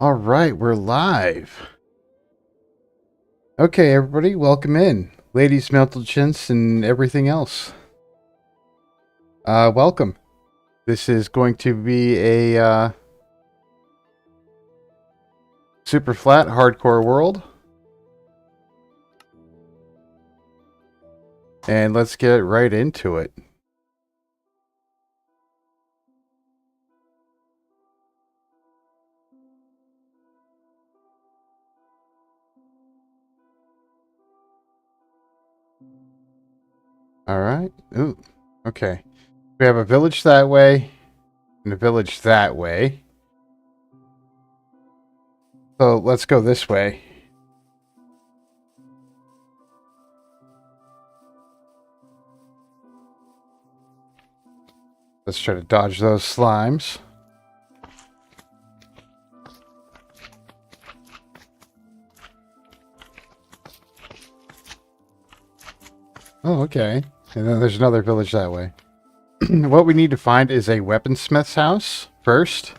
All right, we're live. Okay, everybody, welcome in. Ladies, melted chins, and everything else. Welcome. This is going to be a super flat hardcore world. And let's get right into it. All right. Ooh, okay. We have a village that way and a village that way. So let's go this way. Let's try to dodge those slimes. Oh, okay. And then there's another village that way. What we need to find is a weaponsmith's house first,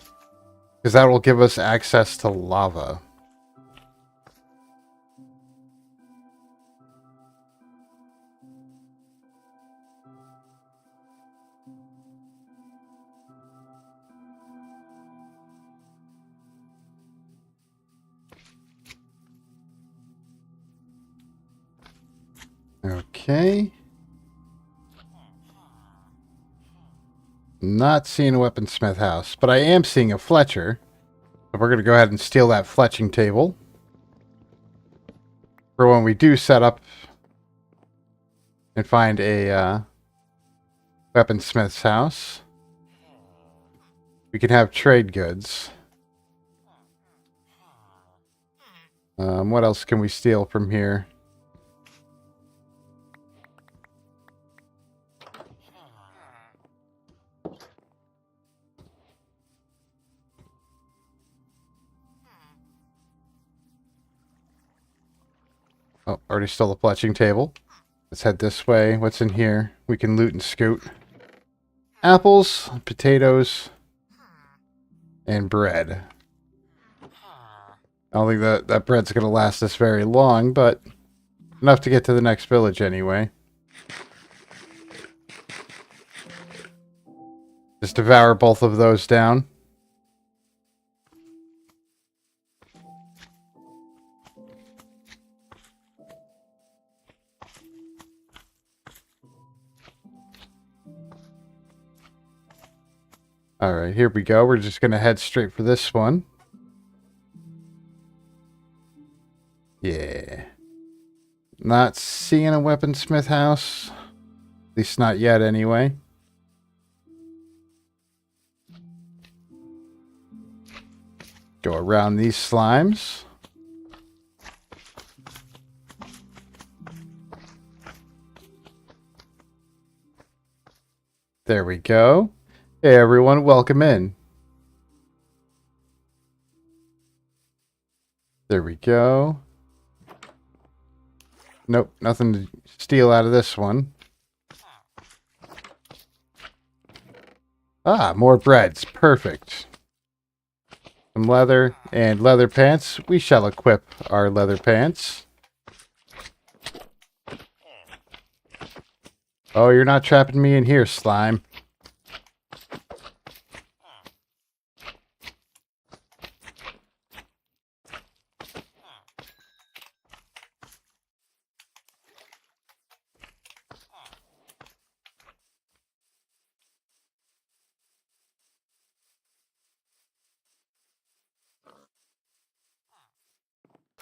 because that will give us access to lava. Okay. Not seeing a weaponsmith house, but I am seeing a Fletcher. So we're going to go ahead and steal that fletching table for when we do set up and find a weaponsmith's house. We can have trade goods. What else can we steal from here? Oh, already stole the fletching table. Let's head this way. What's in here? We can loot and scoot. Apples, potatoes, and bread. I don't think that bread's going to last us very long, but enough to get to the next village anyway. Just devour both of those down. Alright, here we go. We're just going to head straight for this one. Yeah. Not seeing a weaponsmith house. At least not yet, anyway. Go around these slimes. There we go. Hey, everyone. Welcome in. There we go. Nope, nothing to steal out of this one. Ah, more breads. Perfect. Some leather and leather pants. We shall equip our leather pants. Oh, you're not trapping me in here, slime.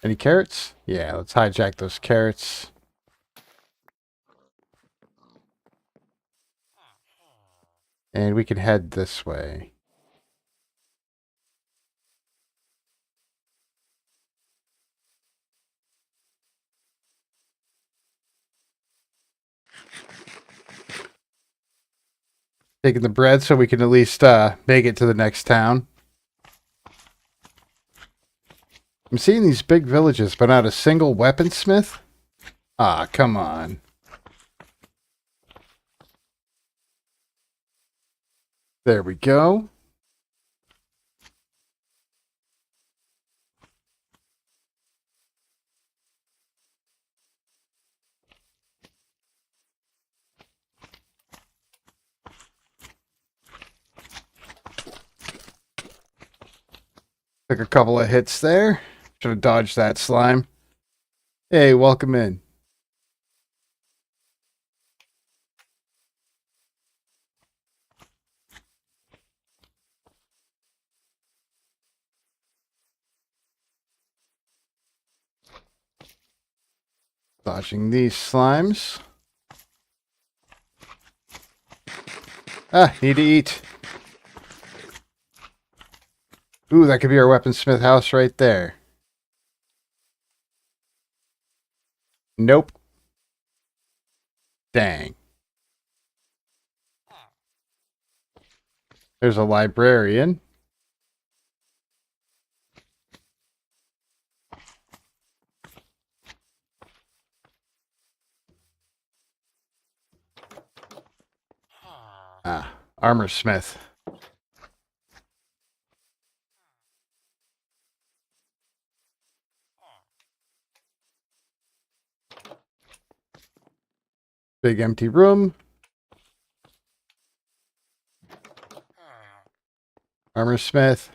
Any carrots? Yeah, let's hijack those carrots. And we can head this way. Taking the bread so we can at least make it to the next town. I'm seeing these big villages, but not a single weaponsmith? Ah, come on. There we go. Took a couple of hits there. Should have dodged that slime. Hey, welcome in. Dodging these slimes. Ah, need to eat. Ooh, that could be our weaponsmith house right there. Nope. Dang. There's a librarian. Ah, armor smith. Big empty room. Armor smith.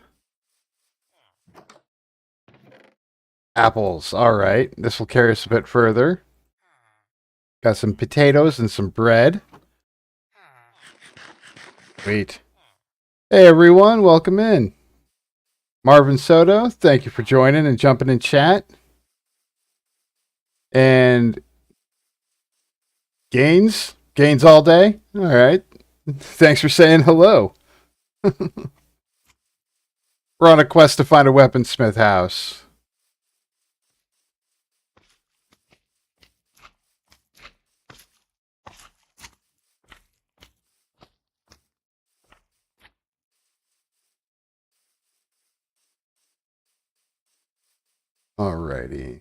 Apples. All right. This will carry us a bit further. Got some potatoes and some bread. Sweet. Hey, everyone. Welcome in. Marvin Soto, thank you for joining and jumping in chat. And Gaines all day. All right. Thanks for saying hello. We're on a quest to find a weaponsmith house. Alrighty.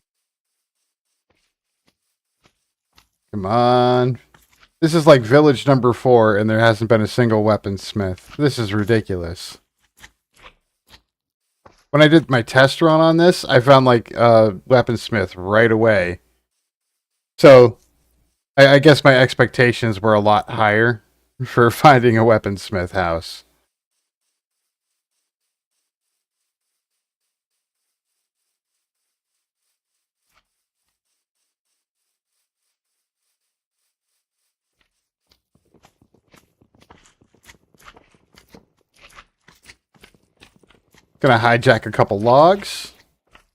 Come on. This is like village number 4, and there hasn't been a single weaponsmith. This is ridiculous. When I did my test run on this, I found like a weaponsmith right away. So I guess my expectations were a lot higher for finding a weaponsmith house. Gonna hijack a couple logs.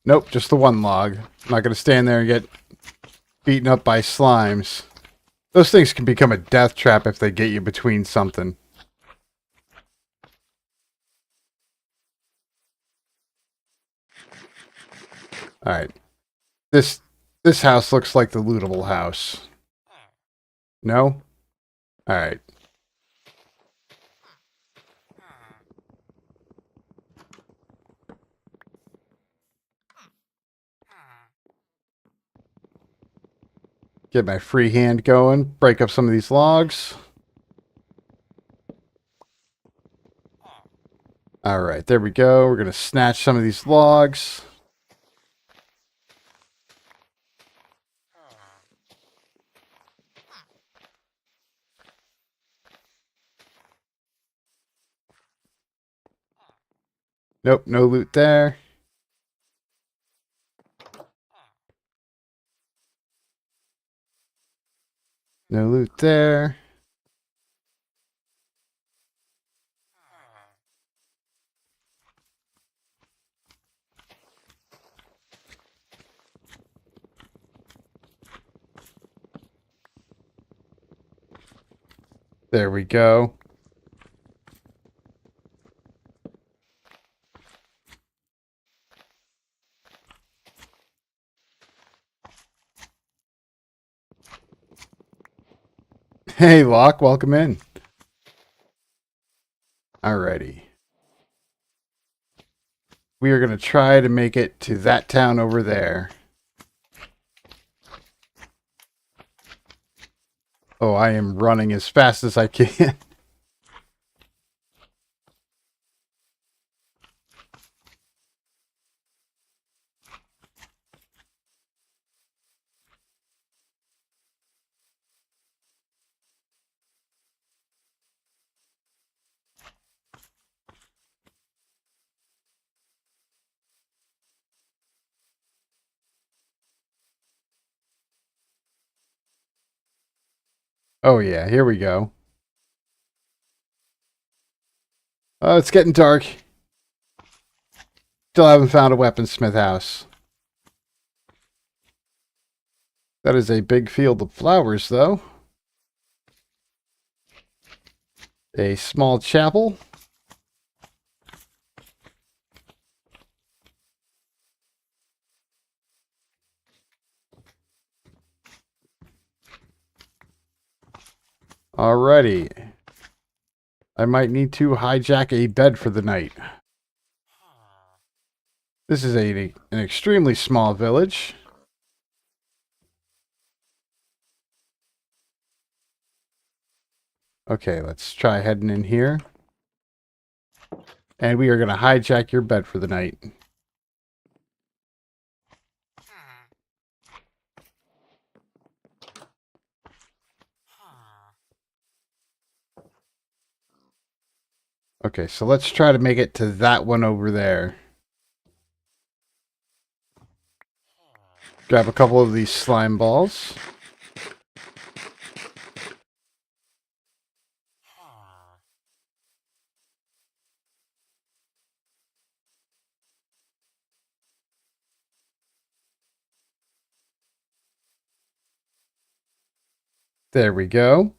Nope, just the one log. I'm not gonna stand there and get beaten up by slimes. Those things can become a death trap if they get you between something. Alright. This house looks like the lootable house. No? Alright. Get my free hand going. Break up some of these logs. Alright, there we go. We're going to snatch some of these logs. Nope, no loot there. No loot there. There we go. Hey, Locke, welcome in. Alrighty. We are going to try to make it to that town over there. Oh, I am running as fast as I can. Oh yeah, here we go. Oh, it's getting dark. Still haven't found a weaponsmith house. That is a big field of flowers, though. A small chapel. Alrighty. I might need to hijack a bed for the night. This is an extremely small village. Okay, let's try heading in here. And we are going to hijack your bed for the night. Okay, so let's try to make it to that one over there. Grab a couple of these slime balls. There we go.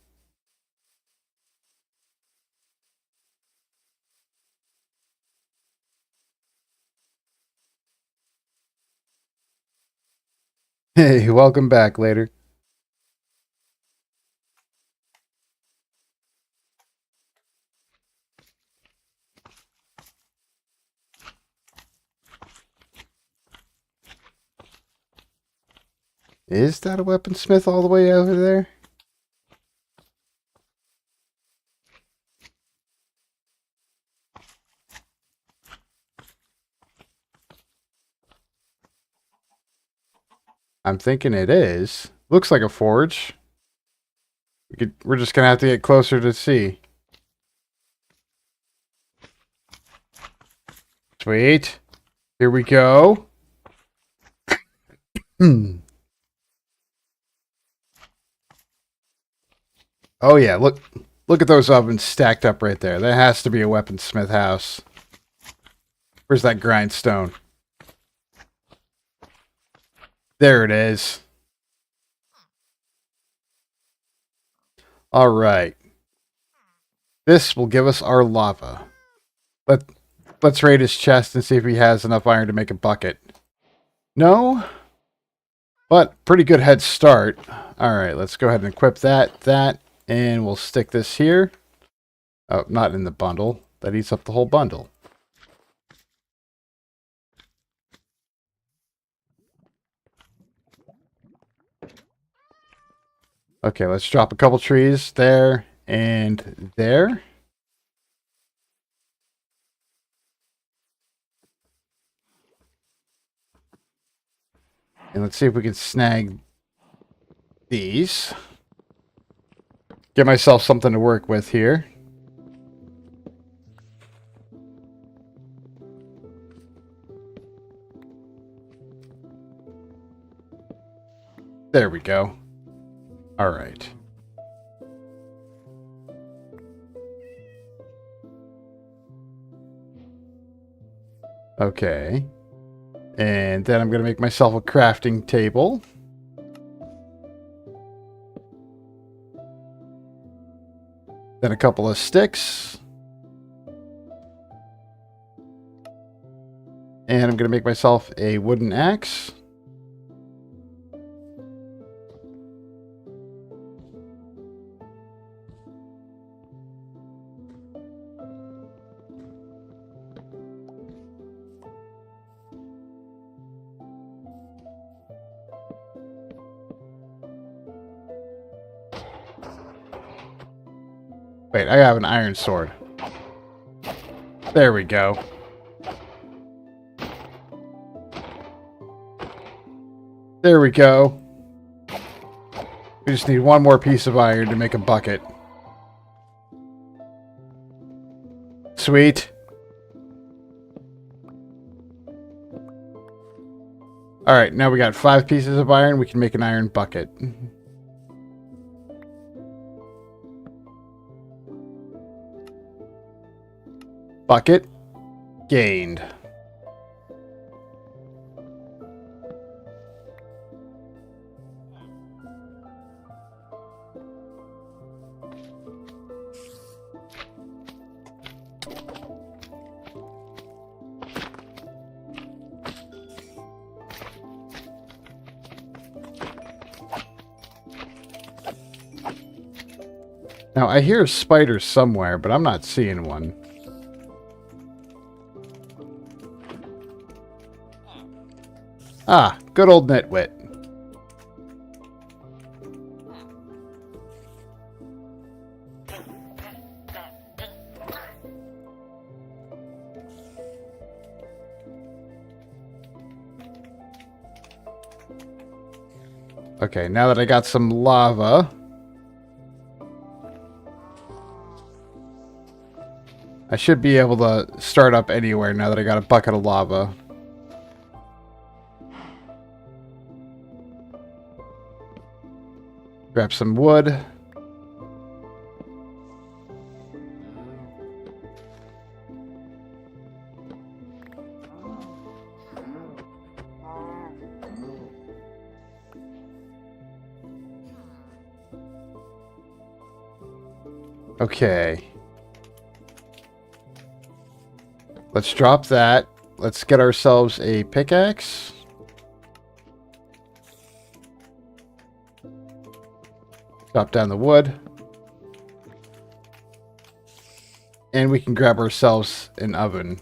Hey, welcome back later. Is that a weaponsmith all the way over there? I'm thinking it is. Looks like a forge. We're just gonna have to get closer to see. Sweet. Here we go. Oh yeah, look at those ovens stacked up right there. That has to be a weaponsmith house. Where's that grindstone? There it is. All right. This will give us our lava. Let's raid his chest and see if he has enough iron to make a bucket. No, but pretty good head start. All right, let's go ahead and equip that, and we'll stick this here. Oh, not in the bundle. That eats up the whole bundle. Okay, let's drop a couple trees there and there. And let's see if we can snag these. Get myself something to work with here. There we go. All right. Okay. And then I'm going to make myself a crafting table. Then a couple of sticks. And I'm going to make myself a wooden axe. Wait, I have an iron sword. There we go. There we go. We just need one more piece of iron to make a bucket. Sweet. Alright, now we got 5 pieces of iron. We can make an iron bucket. Bucket gained. Now, I hear a spider somewhere, but I'm not seeing one. Ah, good old nitwit. Okay, now that I got some lava, I should be able to start up anywhere now that I got a bucket of lava. Grab some wood. Okay. Let's drop that. Let's get ourselves a pickaxe. Chop down the wood. And we can grab ourselves an oven.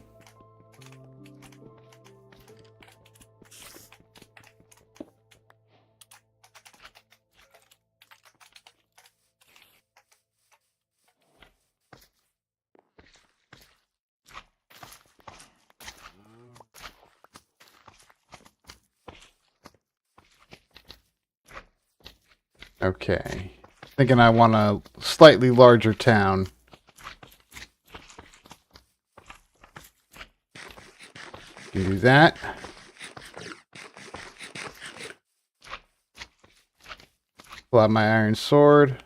Okay. Thinking I want a slightly larger town. Do that. Pull out my iron sword.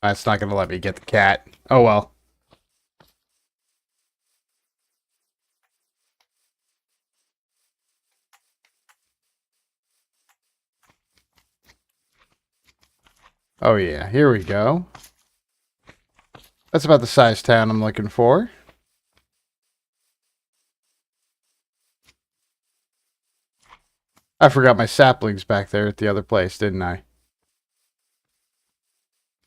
That's not going to let me get the cat. Oh well. Oh yeah, here we go. That's about the size town I'm looking for. I forgot my saplings back there at the other place, didn't I?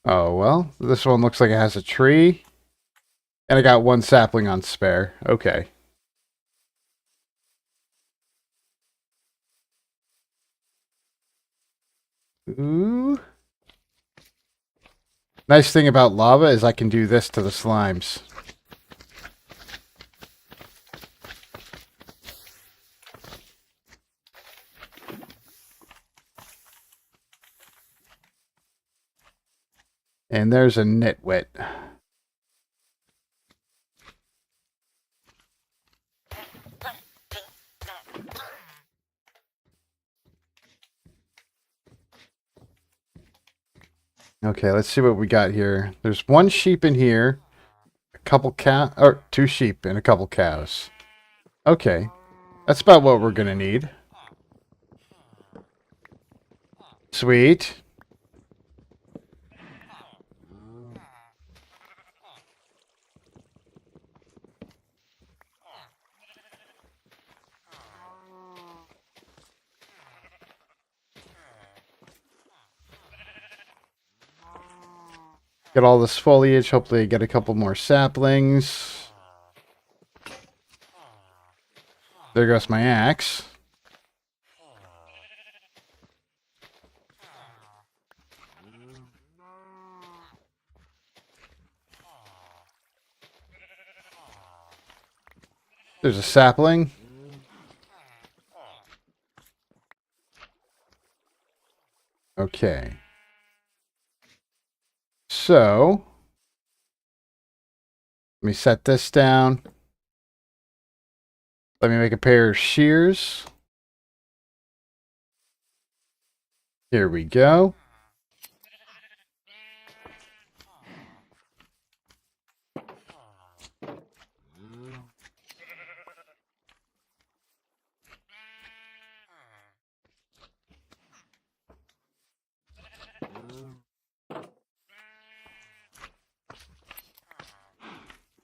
Oh well, this one looks like it has a tree. And I got one sapling on spare. Okay. Ooh. Nice thing about lava is I can do this to the slimes. And there's a nitwit. Okay, let's see what we got here. There's one sheep in here, a couple cow, or two sheep and a couple cows. Okay, that's about what we're gonna need. Sweet. Get all this foliage. Hopefully get a couple more saplings. There goes my axe. There's a sapling. Okay. So, let me set this down. Let me make a pair of shears. Here we go.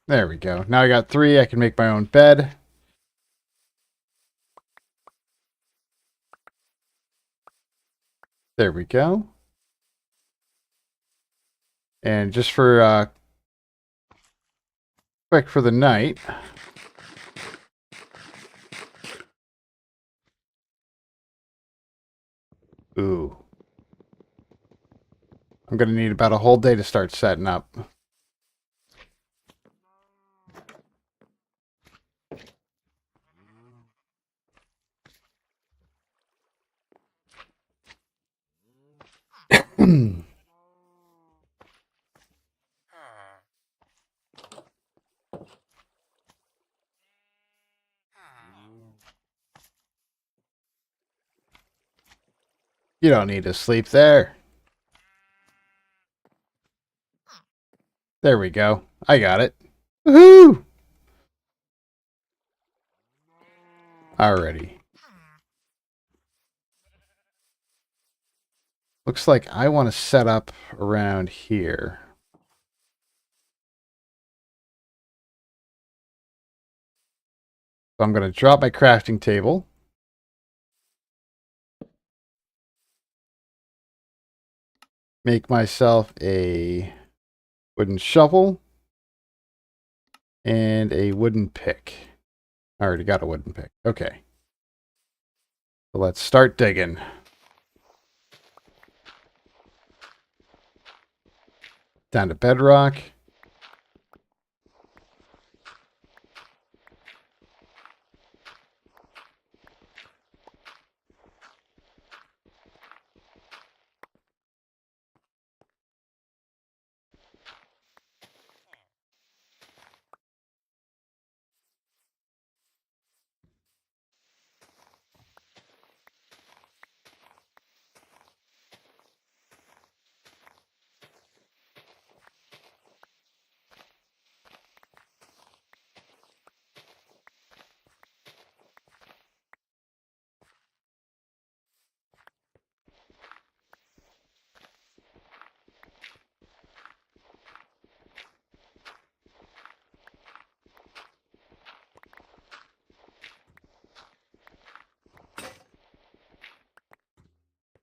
There we go. Now I got 3. I can make my own bed. There we go. And just for quick for the night. Ooh. I'm going to need about a whole day to start setting up. You don't need to sleep there. There we go. I got it. Woohoo! Alrighty. Looks like I want to set up around here. So I'm going to drop my crafting table. Make myself a wooden shovel and a wooden pick. I already got a wooden pick. Okay. So let's start digging. Down to bedrock.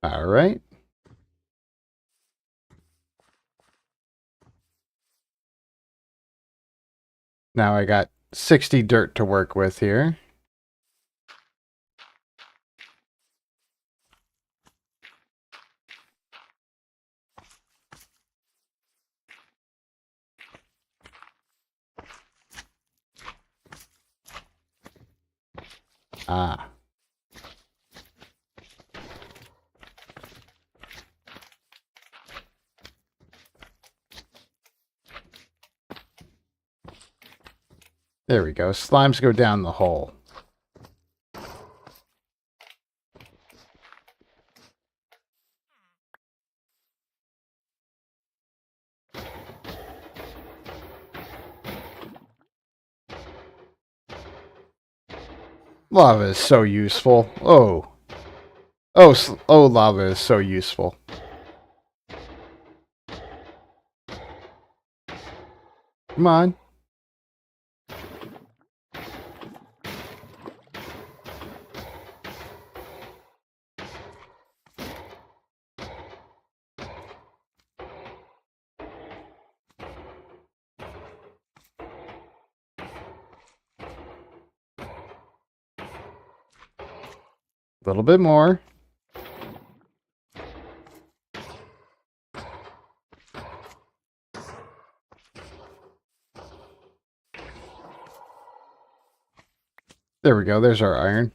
All right. Now I got 60 dirt to work with here. Ah. There we go. Slimes go down the hole. Lava is so useful. Oh. Oh, lava is so useful. Come on. A little bit more. There we go. There's our iron.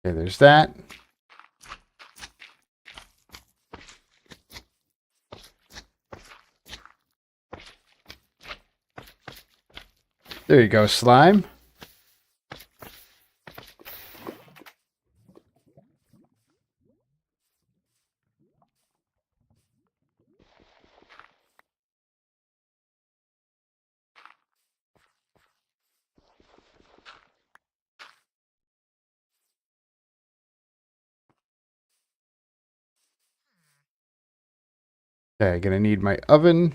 Okay, there's that. There you go, slime. Okay, gonna need my oven.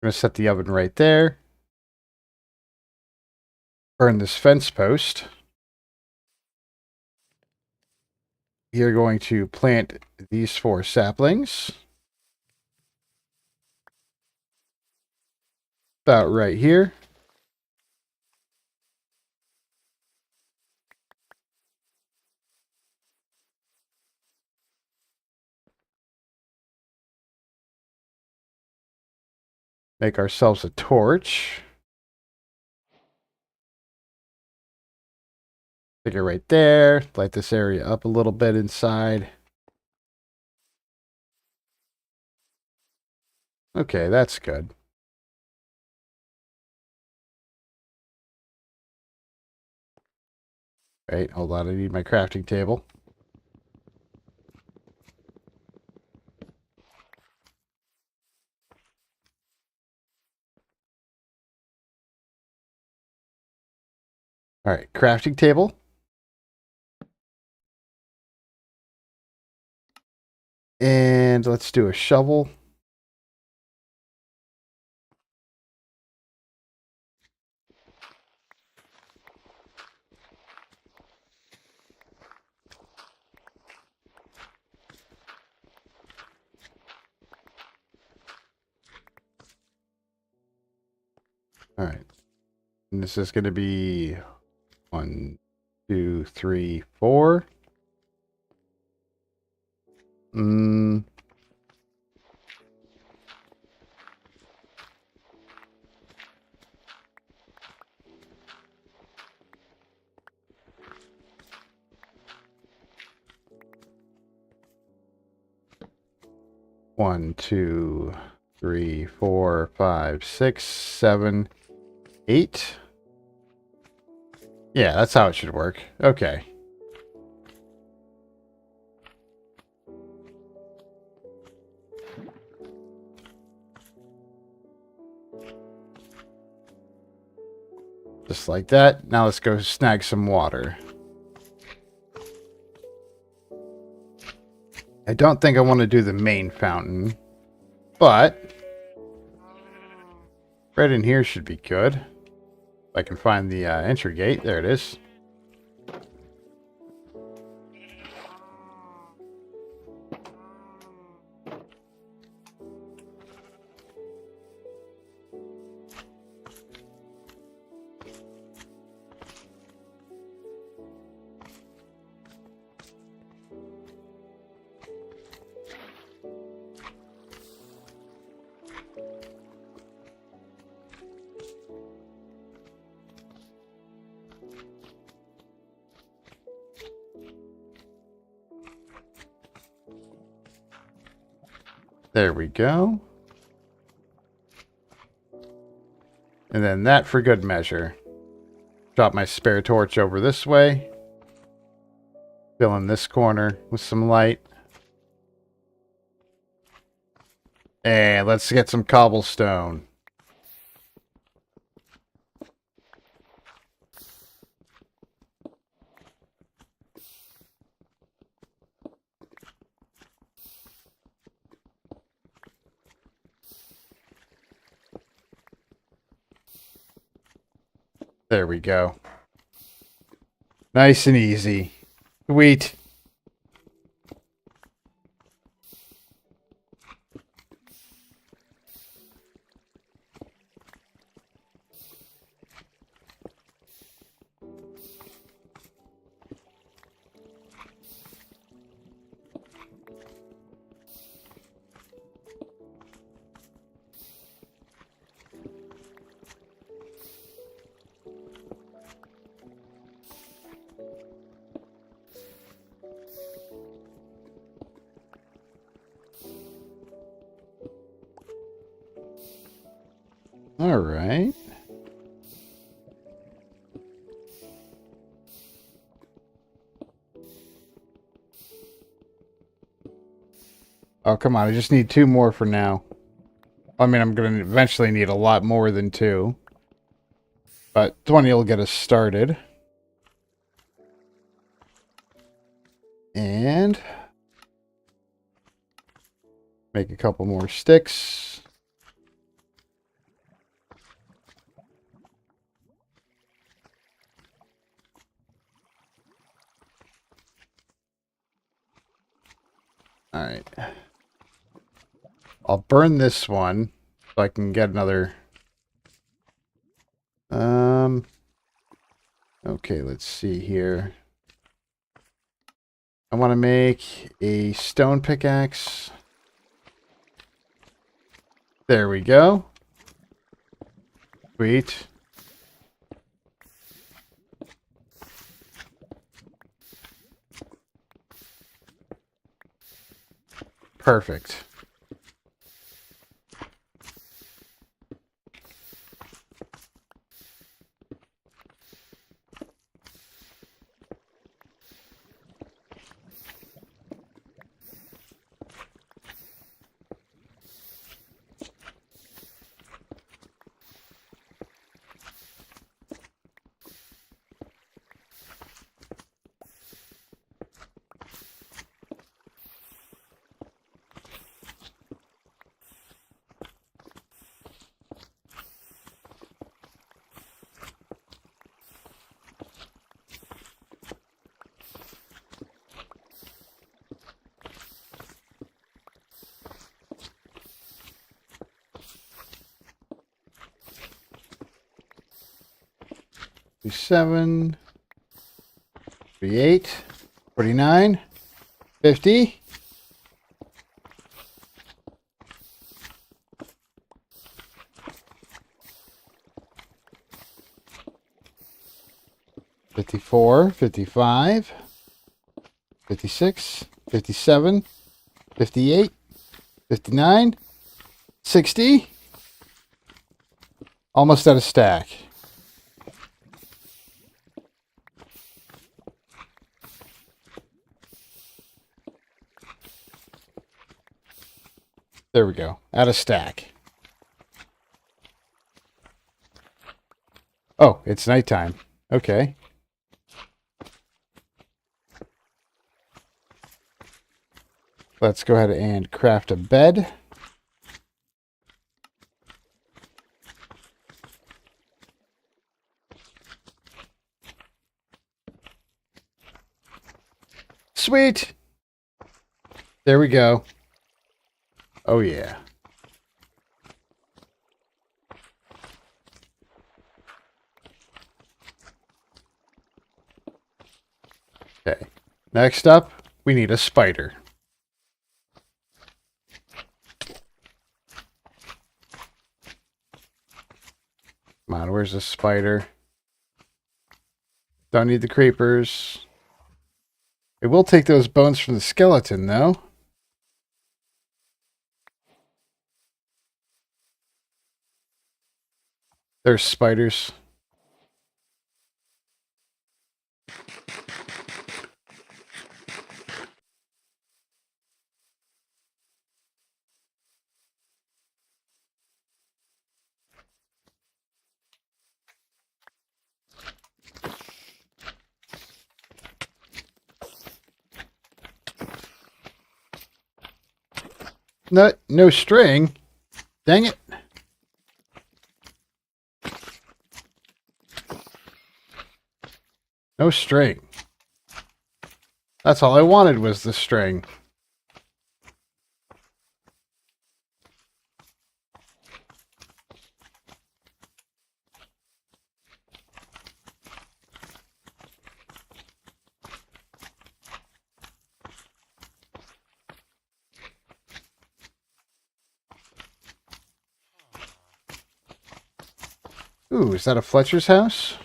Gonna set the oven right there. Burn this fence post. You're going to plant these 4 saplings. About right here. Make ourselves a torch. Stick it right there. Light this area up a little bit inside. Okay, that's good. Wait, hold on. I need my crafting table. All right, crafting table. And let's do a shovel. All right. And this is going to be 1, 2, 3, 4. 1, 2, 3, 4, 5, 6, 7, 8. Yeah, that's how it should work. Okay. Just like that. Now let's go snag some water. I don't think I want to do the main fountain, but right in here should be good. If I can find the entry gate. There it is. There we go. And then that for good measure. Drop my spare torch over this way. Fill in this corner with some light. And let's get some cobblestone. There we go. Nice and easy. Sweet. All right. Oh, come on. I just need 2 more for now. I mean, I'm going to eventually need a lot more than 2. But 20 will get us started. And make a couple more sticks. All right. I'll burn this one so I can get another. Okay, let's see here. I want to make a stone pickaxe. There we go. Sweet. Perfect. Seven, 48, 49, 50. $54, $55, $56, $57, $58, $59, $60. Almost at a stack. There we go. At a stack. Oh, it's nighttime. Okay. Let's go ahead and craft a bed. Sweet. There we go. Oh, yeah. Okay. Next up, we need a spider. Come on, where's the spider? Don't need the creepers. It will take those bones from the skeleton, though. There's spiders. No string. Dang it. No string. That's all I wanted was the string. Ooh, is that a Fletcher's house?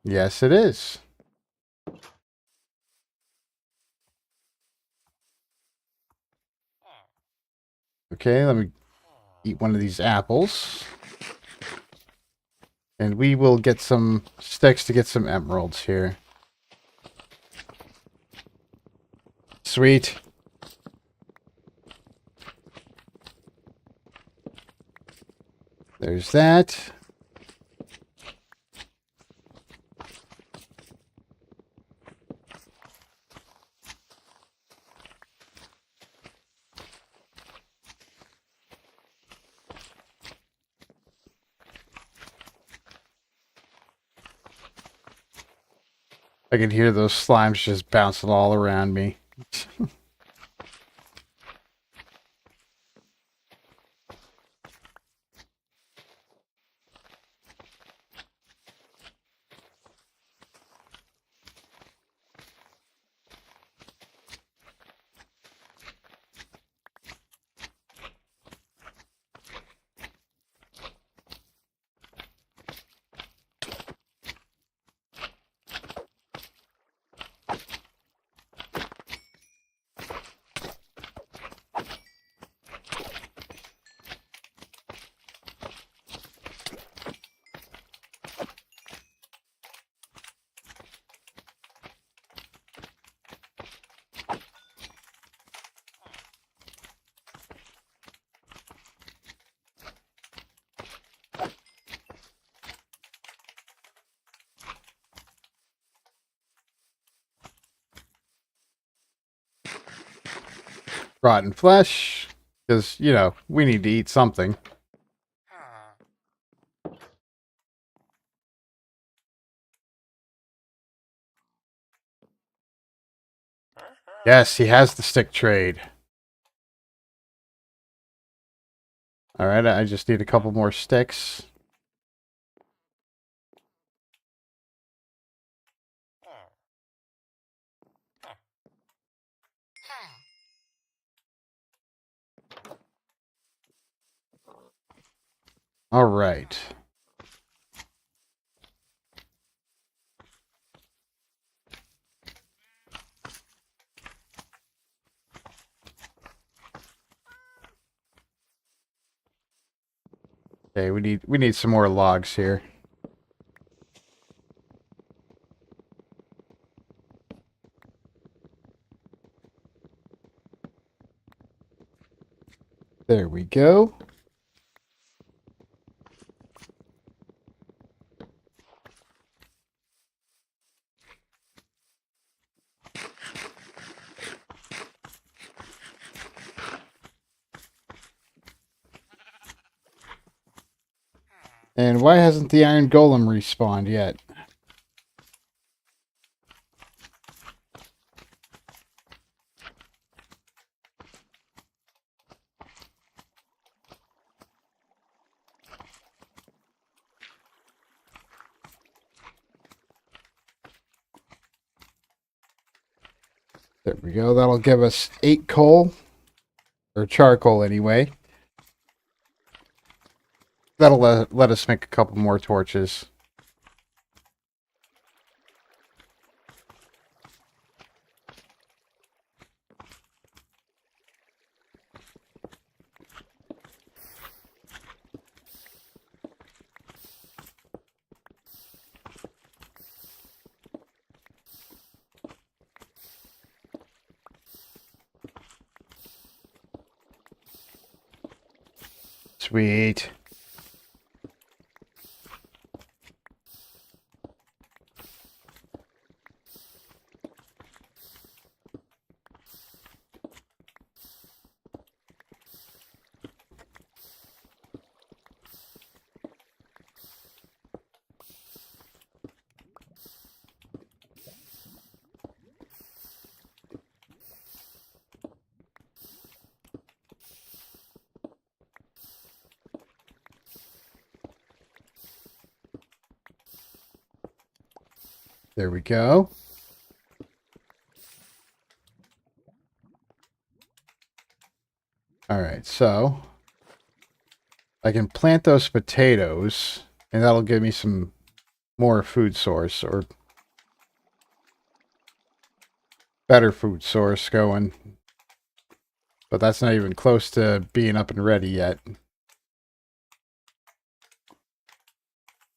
Yes, it is. Okay, let me eat one of these apples. And we will get some sticks to get some emeralds here. Sweet. There's that. I can hear those slimes just bouncing all around me. Rotten flesh. Because, you know, we need to eat something. Yes, he has the stick trade. Alright, I just need a couple more sticks. Alright. Okay, we need some more logs here. There we go. And why hasn't the iron golem respawned yet? There we go. That'll give us 8 coal. Or charcoal, anyway. That'll let us make a couple more torches. Sweet. There we go. Alright, so I can plant those potatoes, and that'll give me some more food source, or better food source going. But that's not even close to being up and ready yet.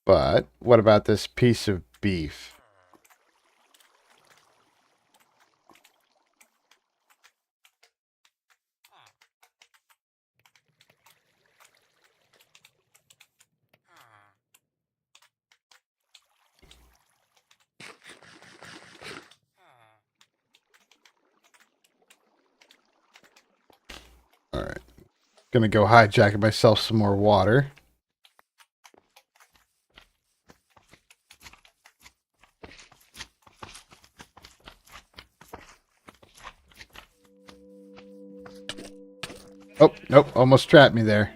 But what about this piece of beef? All right. Gonna go hijack myself some more water. Oh, nope. Almost trapped me there.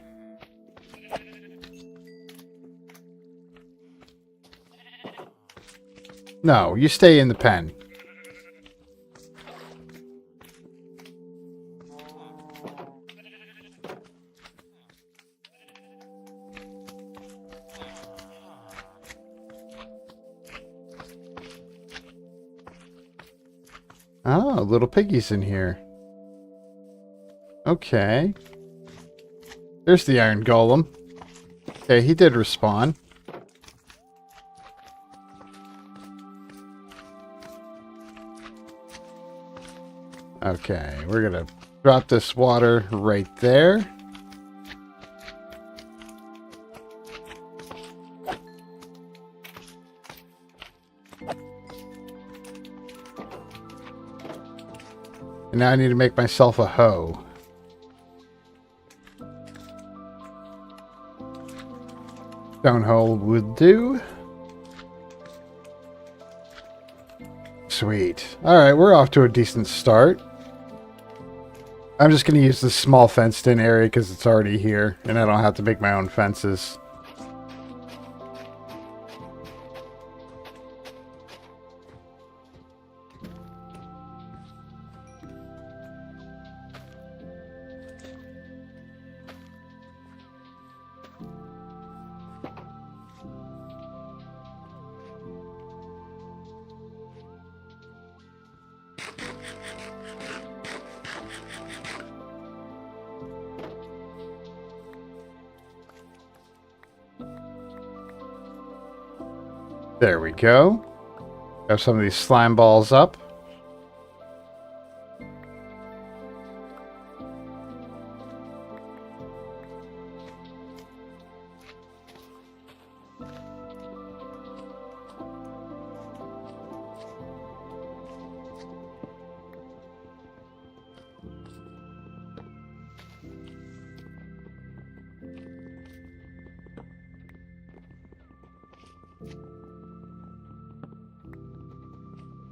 No, you stay in the pen. Oh, little piggy's in here. Okay. There's the iron golem. Okay, he did respawn. Okay, we're gonna drop this water right there. And now I need to make myself a hoe. Stone hoe would do. Sweet. Alright, we're off to a decent start. I'm just going to use this small fenced-in area because it's already here, and I don't have to make my own fences. There we go. Have some of these slime balls up.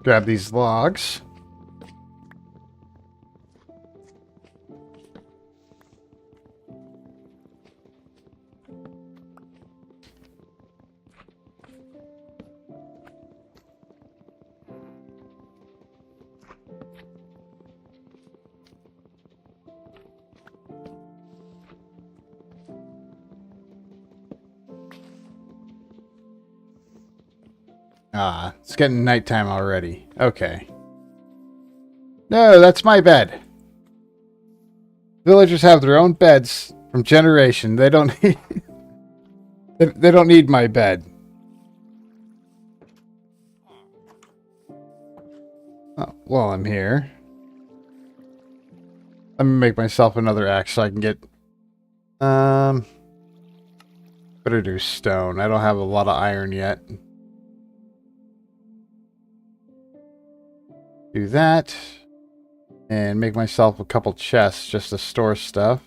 Grab these logs. Ah, it's getting nighttime already. Okay. No, that's my bed. Villagers have their own beds from generation. They don't need they don't need my bed. Oh, while I'm here, let me make myself another axe so I can get better do stone. I don't have a lot of iron yet. Do that. And make myself a couple chests just to store stuff.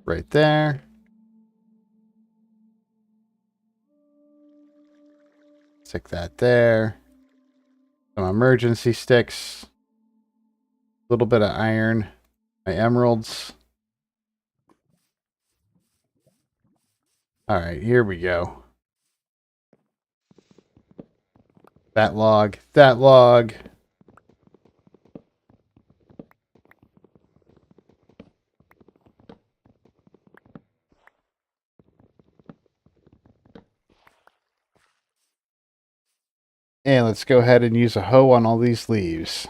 Right there. Stick that there. Some emergency sticks. A little bit of iron. My emeralds. Alright, here we go. That log. That log. And let's go ahead and use a hoe on all these leaves.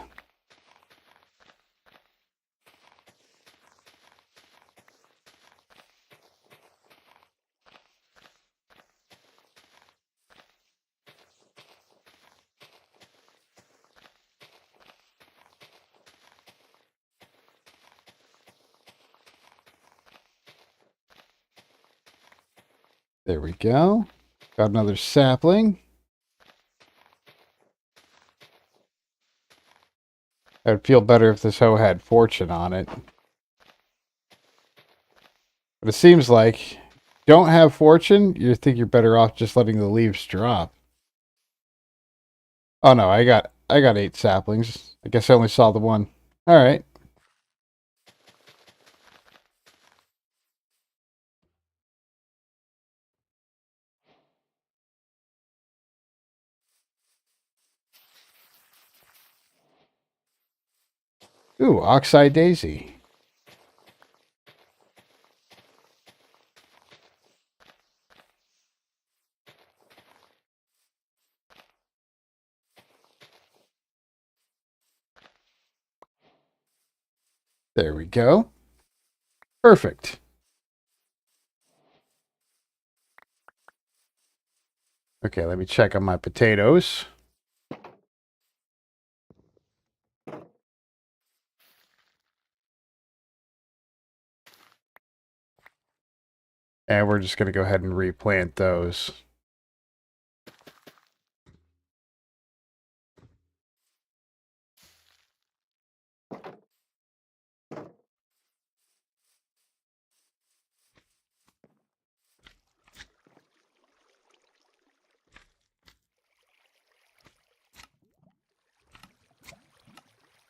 There we go. Got another sapling. I'd feel better if this hoe had fortune on it. But it seems like don't have fortune, you think you're better off just letting the leaves drop. Oh no, I got 8 saplings. I guess I only saw the one. All right. Ooh, oxeye daisy. There we go. Perfect. Okay, let me check on my potatoes. And we're just going to go ahead and replant those.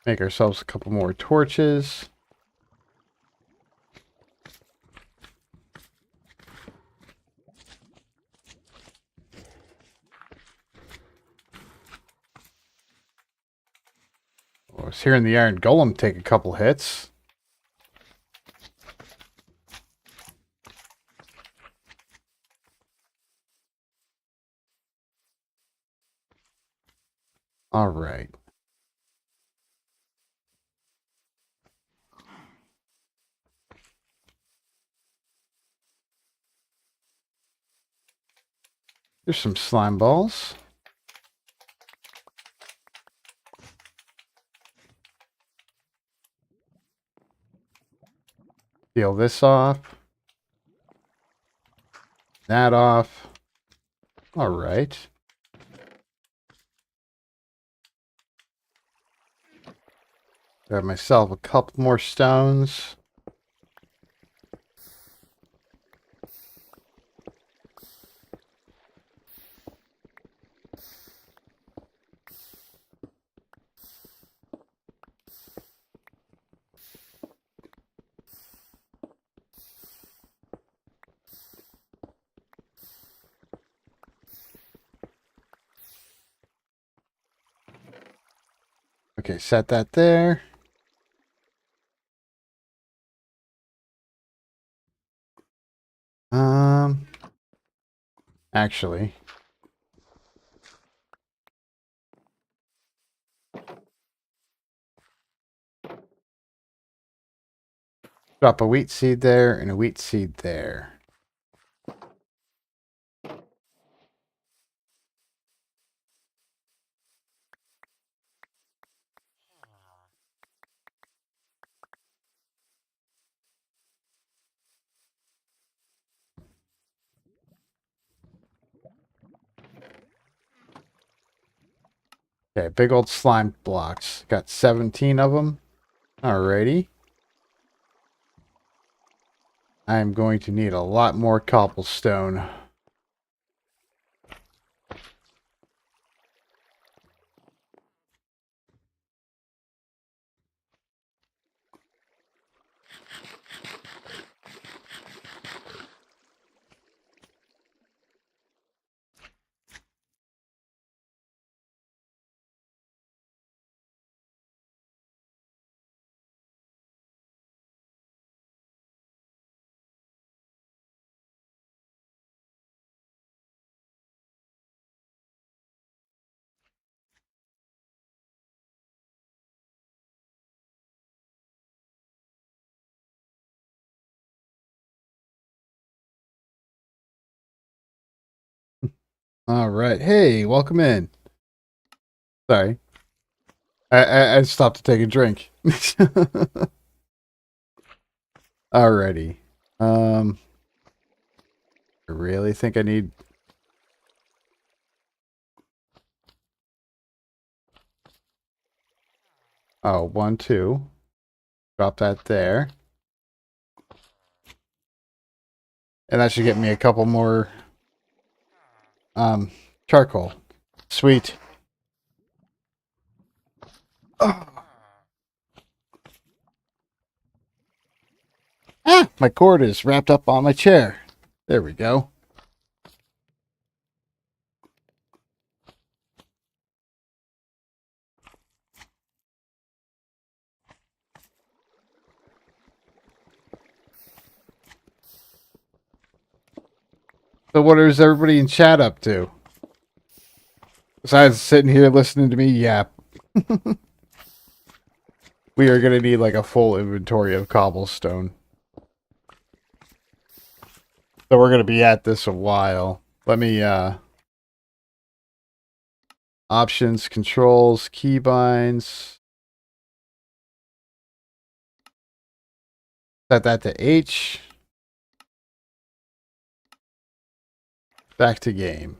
Make ourselves a couple more torches. I was hearing the iron golem take a couple hits. All right. There's some slime balls. Peel this off. That off. All right. Grab myself a couple more stones. Okay, set that there. Actually, drop a wheat seed there and a wheat seed there. Okay, big old slime blocks. Got 17 of them. Alrighty. I'm going to need a lot more cobblestone. All right. Hey, welcome in. Sorry. I stopped to take a drink. Alrighty. I really think I need... Oh, 1, 2. Drop that there. And that should get me a couple more charcoal. Sweet. Oh. Ah, my cord is wrapped up on my chair. There we go. So what is everybody in chat up to? Besides sitting here listening to me yap. We are going to need like a full inventory of cobblestone. So we're going to be at this a while. Let me, options, controls, keybinds. Set that to H. Back to game.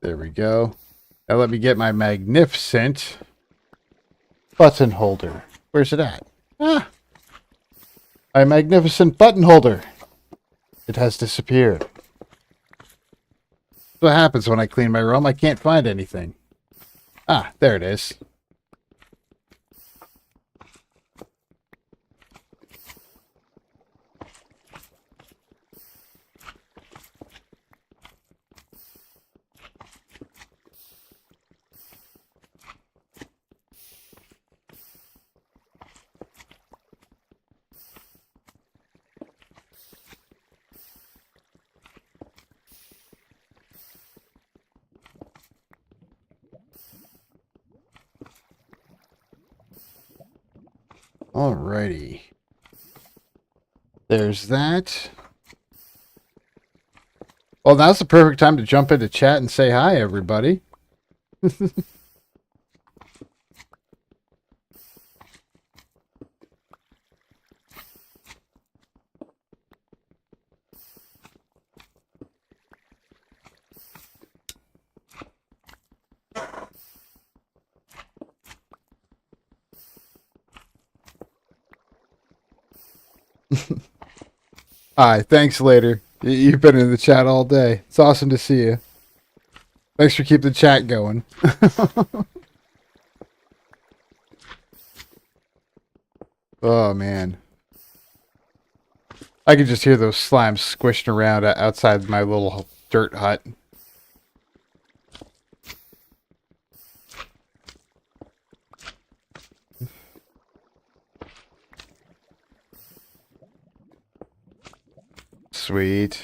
There we go. Now let me get my magnificent button holder. Where's it at? Ah! My magnificent button holder. It has disappeared. What happens when I clean my room? I can't find anything. Ah, there it is. Alrighty. There's that. Well, now's the perfect time to jump into chat and say hi, everybody. Hi, thanks later. You've been in the chat all day. It's awesome to see you. Thanks for keeping the chat going. Oh, man. I can just hear those slimes squishing around outside my little dirt hut. Sweet.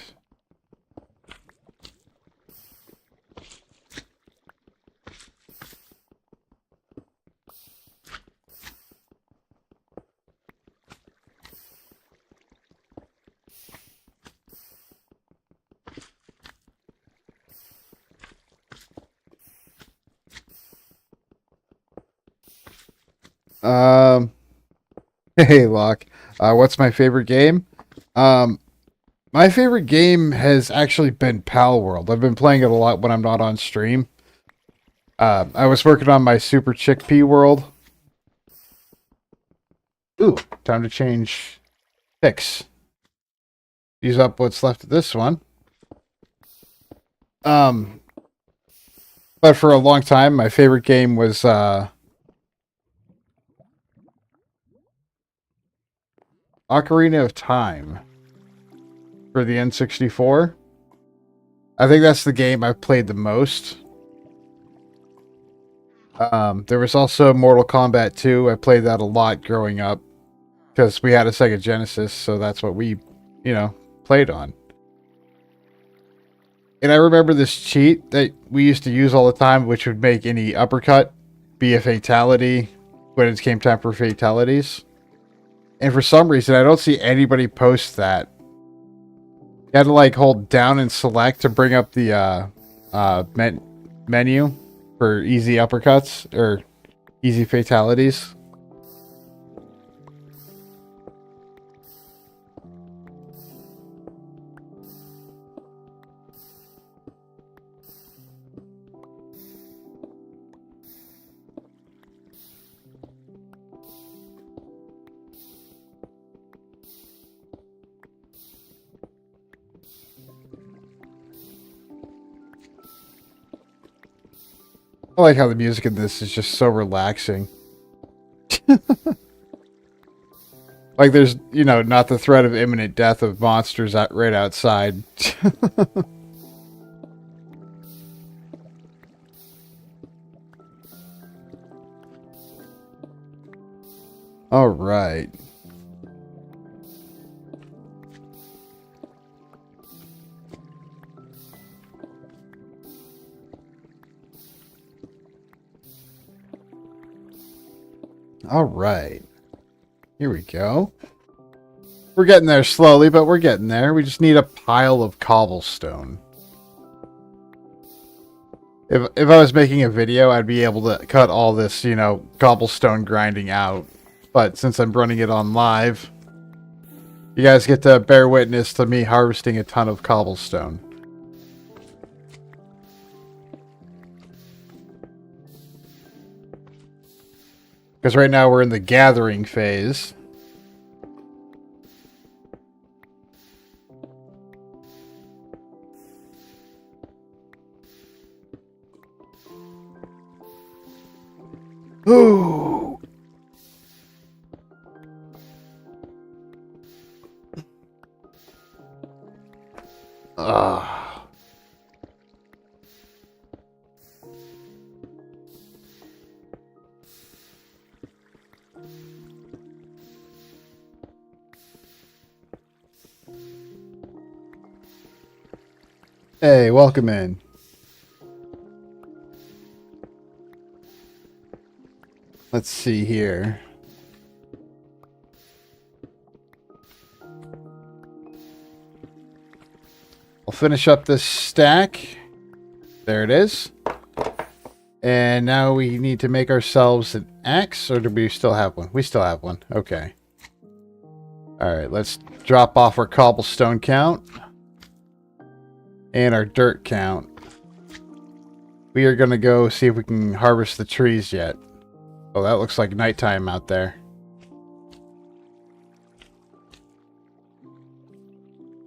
Hey, Locke. What's my favorite game? My favorite game has actually been Pal World. I've been playing it a lot when I'm not on stream. I was working on my Super Chickpea World. Ooh, time to change picks. Use up what's left of this one. But for a long time, my favorite game was Ocarina of Time for the N64. I think that's the game I've played the most. There was also Mortal Kombat 2. I played that a lot growing up because we had a Sega Genesis, so that's what we, played on. And I remember this cheat that we used to use all the time, which would make any uppercut be a fatality when it came time for fatalities. And for some reason, I don't see anybody post that You had to like hold down and select to bring up the menu for easy uppercuts or easy fatalities. I like how the music in this is just so relaxing. Like there's, you know, not the threat of imminent death of monsters right outside. All right. All right. Here we go. We're getting there slowly, but we're getting there. We just need a pile of cobblestone. If I was making a video, I'd be able to cut all this, you know, cobblestone grinding out. But since I'm running it on live, you guys get to bear witness to me harvesting a ton of cobblestone. Because right now we're in the gathering phase. Ooh. Ah. Hey, welcome in. Let's see here. I'll finish up this stack. There it is. And now we need to make ourselves an axe, or do we still have one? We still have one. Okay. Alright, let's drop off our cobblestone count. And our dirt count. We are going to go see if we can harvest the trees yet. Oh, that looks like nighttime out there.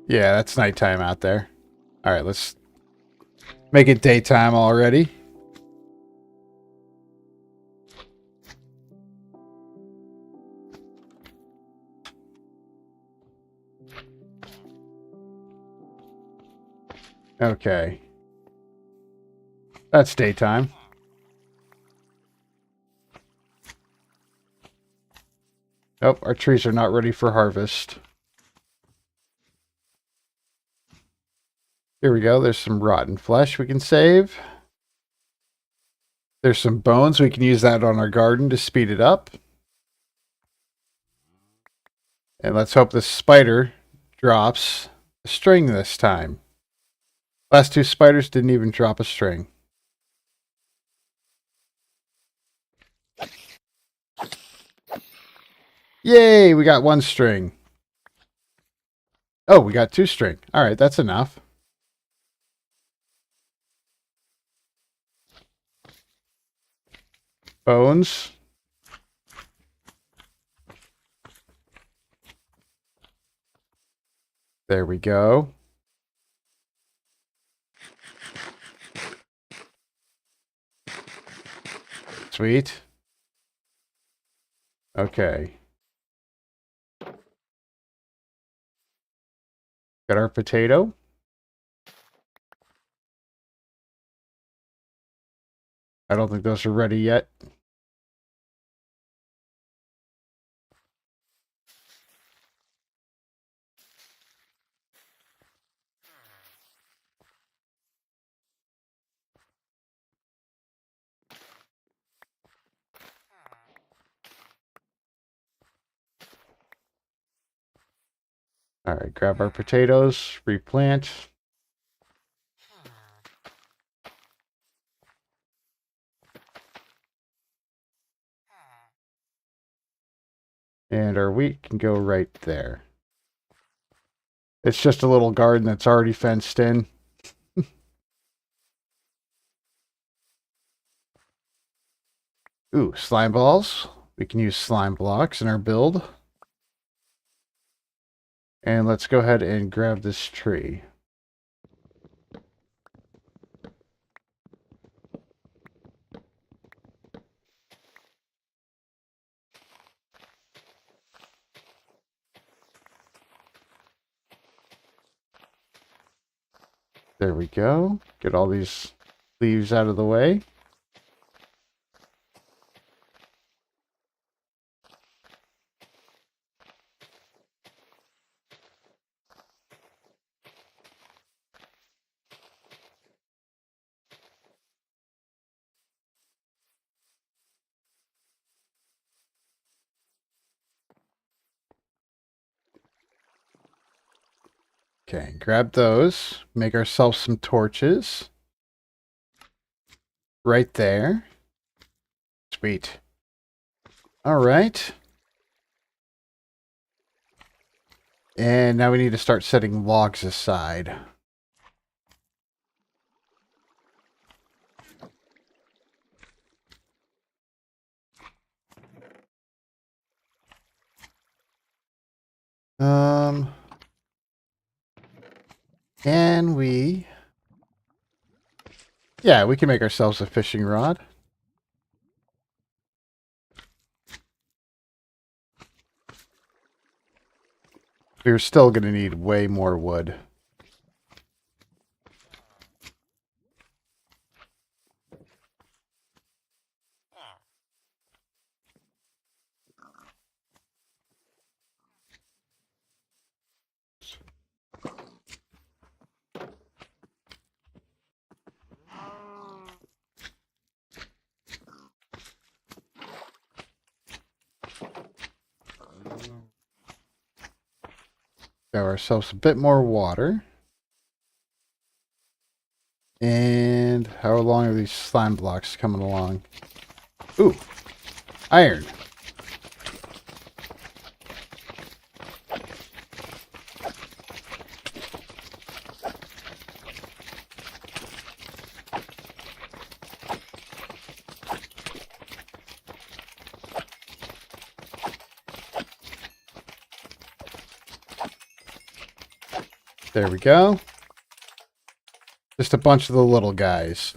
Yeah, that's nighttime out there. Alright, let's make it daytime already. Okay. That's daytime. Nope, our trees are not ready for harvest. Here we go. There's some rotten flesh we can save. There's some bones. We can use that on our garden to speed it up. And let's hope this spider drops a string this time. Last two spiders didn't even drop a string. Yay, we got one string. Oh, we got two string. All right, that's enough. Bones. There we go. Sweet. Okay. Got our potato. I don't think those are ready yet. All right, grab our potatoes, replant. And our wheat can go right there. It's just a little garden that's already fenced in. Ooh, slime balls. We can use slime blocks in our build. And let's go ahead and grab this tree. There we go. Get all these leaves out of the way. Okay, grab those. Make ourselves some torches. Right there. Sweet. All right. And now we need to start setting logs aside. Can we... Yeah, we can make ourselves a fishing rod. We're still going to need way more wood. Grab ourselves a bit more water. And how long are these slime blocks coming along? Ooh, iron. There we go. Just a bunch of the little guys.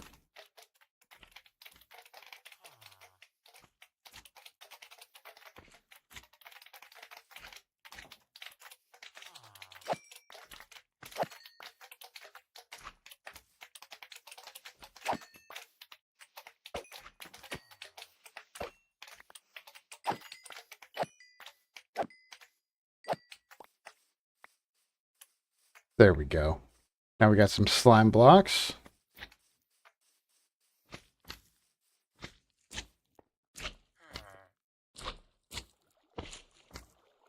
There we go. Now we got some slime blocks.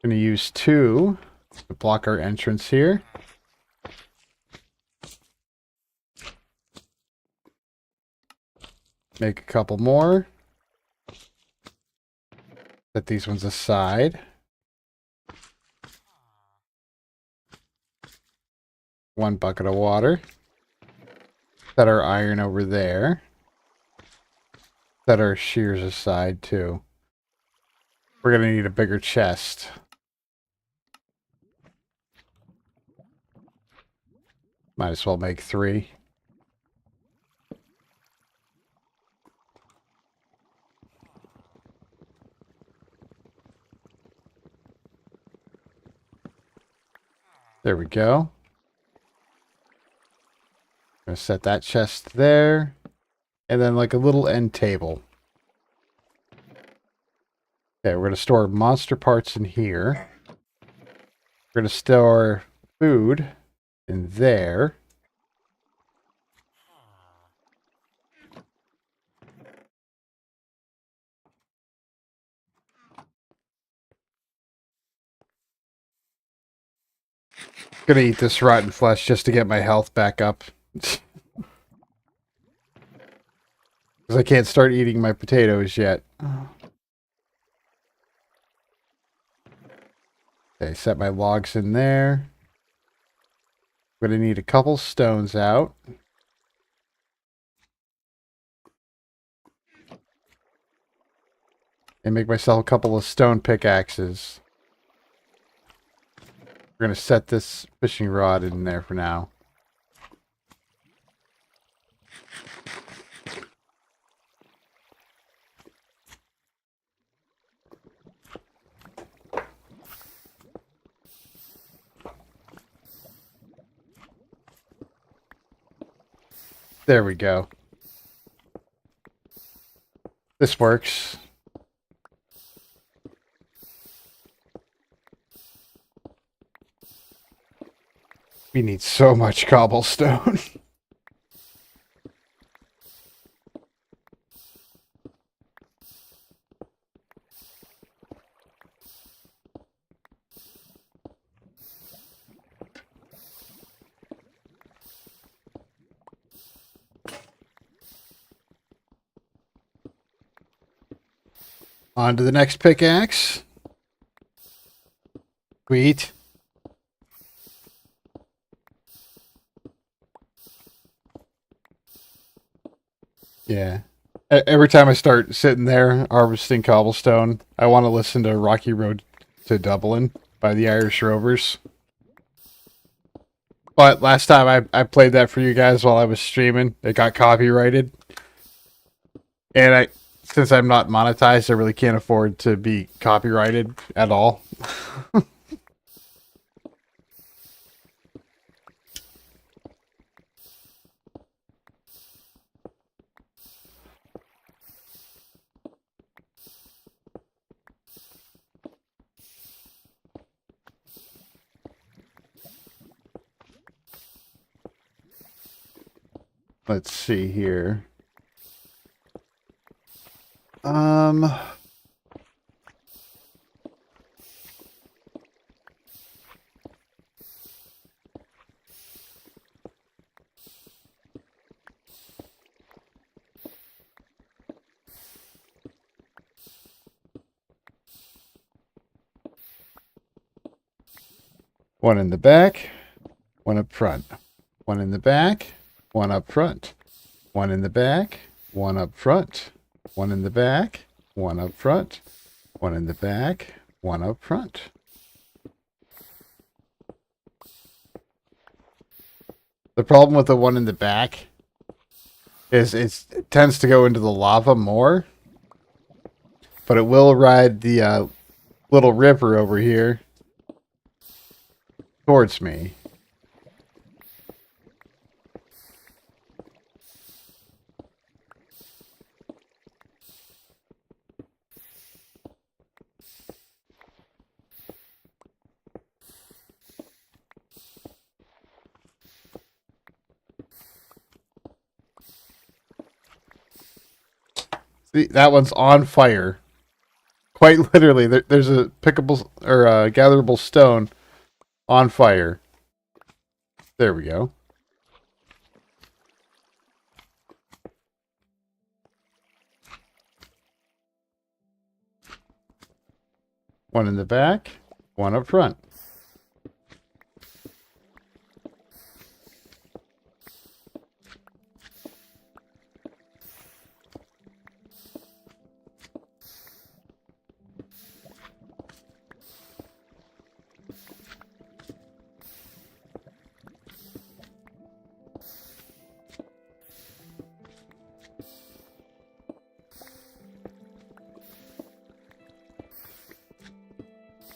Gonna use 2 to block our entrance here. Make a couple more. Set these ones aside. 1 bucket of water. Set our iron over there. Set our shears aside too. We're gonna need a bigger chest. Might as well make 3. There we go. Gonna set that chest there. And then like a little end table. Okay, we're gonna store monster parts in here. We're gonna store food in there. Gonna eat this rotten flesh just to get my health back up. Because I can't start eating my potatoes yet. Okay, set my logs in there. I'm gonna need a couple stones out. And make myself a couple of stone pickaxes. We're gonna set this fishing rod in there for now. There we go. This works. We need so much cobblestone. On to the next pickaxe. Sweet. Yeah. Every time I start sitting there harvesting cobblestone, I want to listen to Rocky Road to Dublin by the Irish Rovers. But last time I played that for you guys while I was streaming, it got copyrighted. And since I'm not monetized, I really can't afford to be copyrighted at all. Let's see here. One in the back, one up front. One in the back, one up front. One in the back, one up front. One in the back, one up front. One in the back, one up front. The problem with the one in the back is it tends to go into the lava more. But it will ride the little river over here towards me. See, that one's on fire. Quite literally, there's a pickable or a gatherable stone on fire. There we go. One in the back, one up front.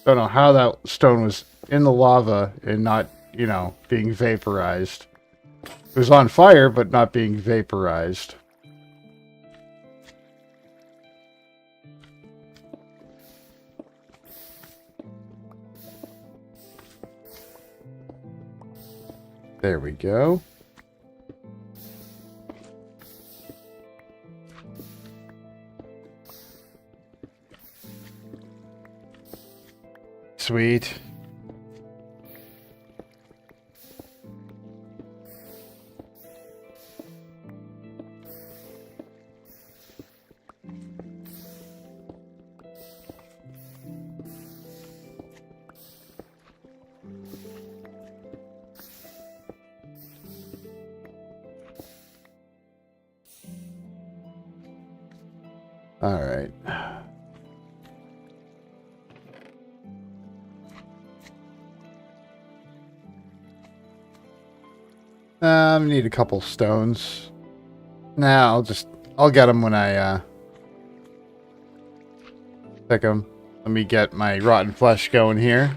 Don't know how that stone was in the lava and not, being vaporized. It was on fire, but not being vaporized. There we go. Sweet. All right. Need a couple stones. Nah, I'll get them when I pick them. Let me get my rotten flesh going here.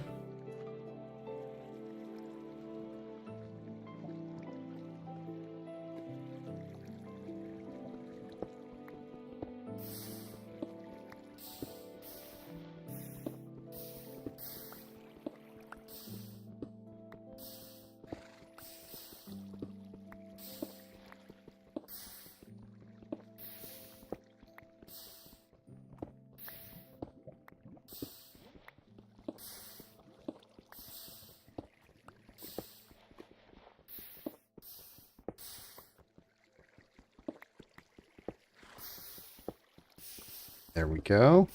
There we go.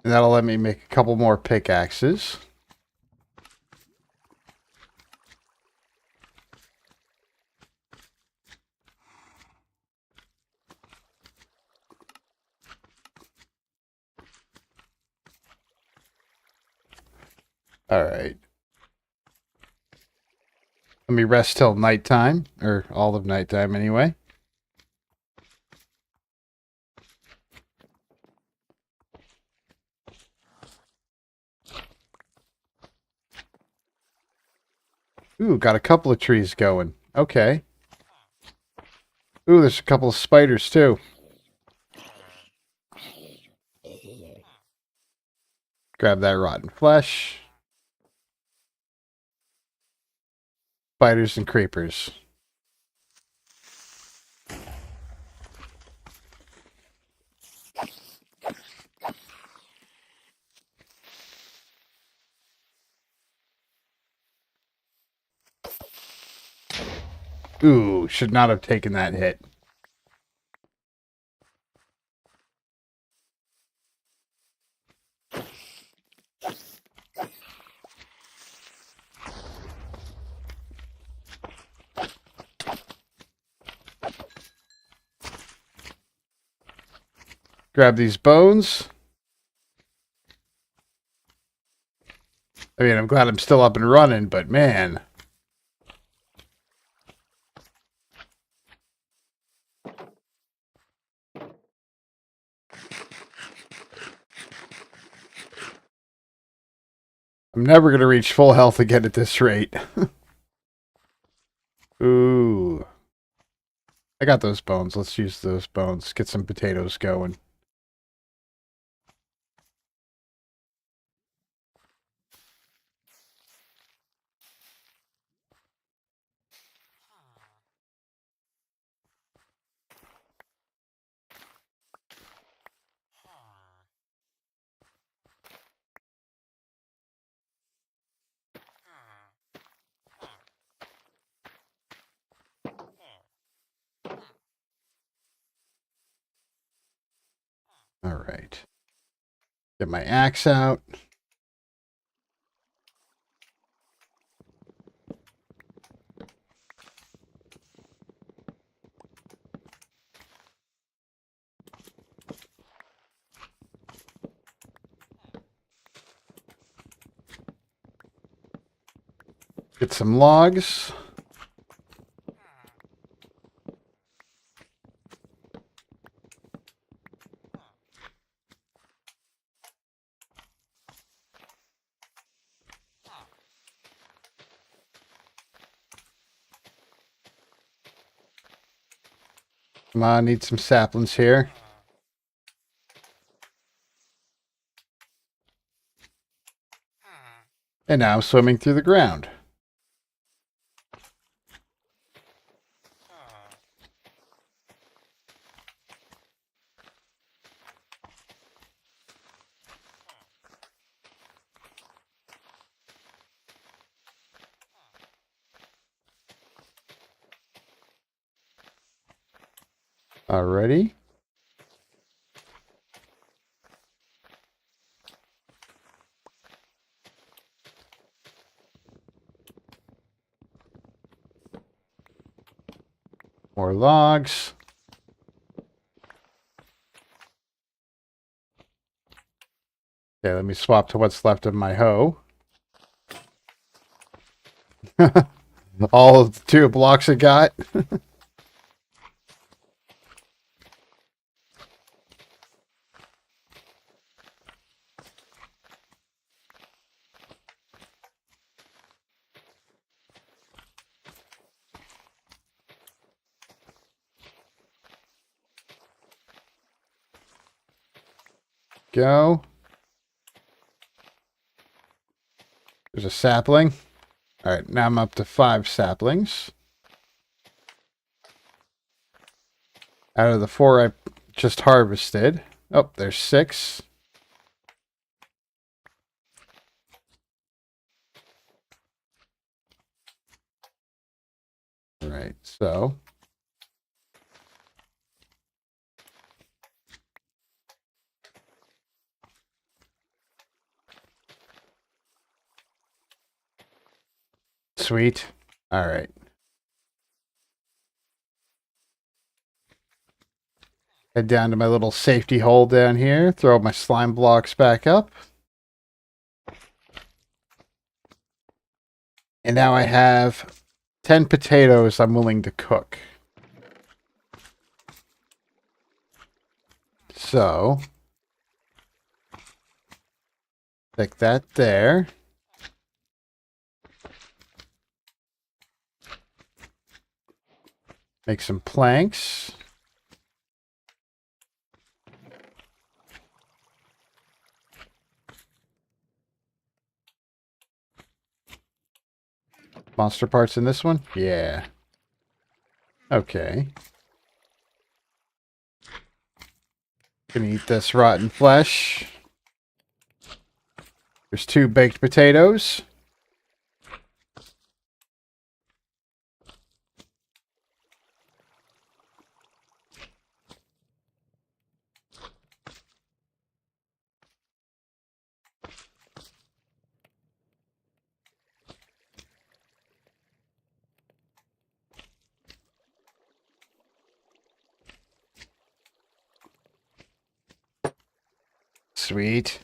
And that'll let me make a couple more pickaxes. All right. Let me rest till nighttime, or all of nighttime anyway. Ooh, got a couple of trees going. Okay. Ooh, there's a couple of spiders too. Grab that rotten flesh. Spiders and creepers. Ooh, should not have taken that hit. Grab these bones. I mean, I'm glad I'm still up and running, but man. I'm never going to reach full health again at this rate. Ooh. I got those bones. Let's use those bones. Get some potatoes going. All right. Get my axe out. Get some logs. Come on, need some saplings here. And now I'm swimming through the ground. Alrighty. more logs. Okay, let me swap to what's left of my hoe. All of the 2 blocks I got. Go. There's a sapling. All right, now I'm up to 5 saplings. Out of the 4 I just harvested. Oh, there's 6. All right, so sweet. All right. Head down to my little safety hole down here. Throw my slime blocks back up. And now I have 10 potatoes I'm willing to cook. So, stick that there. Make some planks. Monster parts in this one? Yeah. Okay. Gonna eat this rotten flesh. There's 2 baked potatoes. Sweet.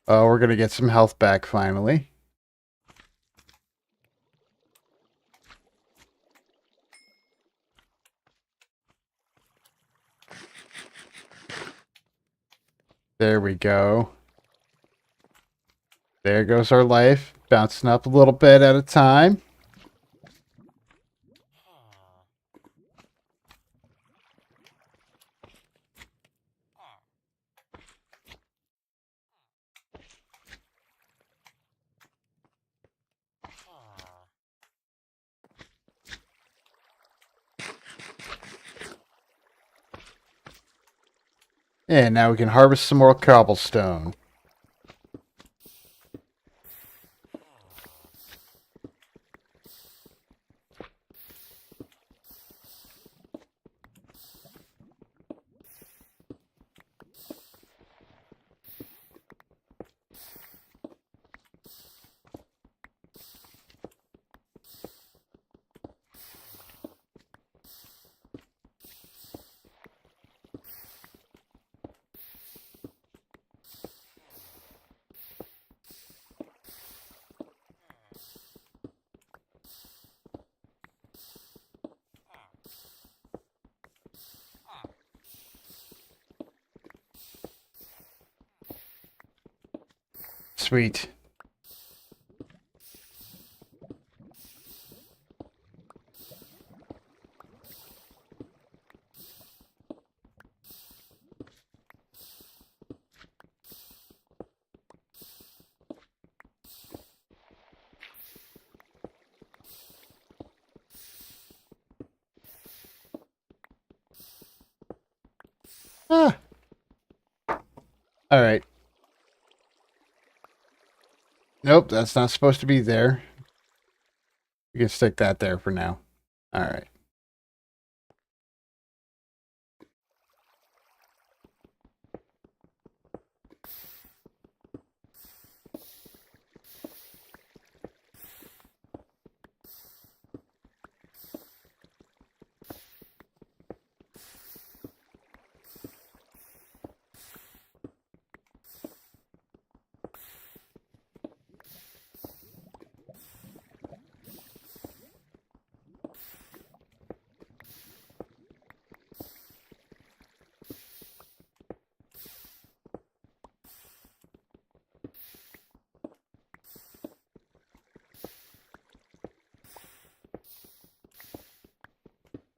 Oh, we're gonna get some health back finally. There we go. There goes our life. Bouncing up a little bit at a time. And now we can harvest some more cobblestone. Sweet. Ah. All right. Nope, that's not supposed to be there. We can stick that there for now. All right.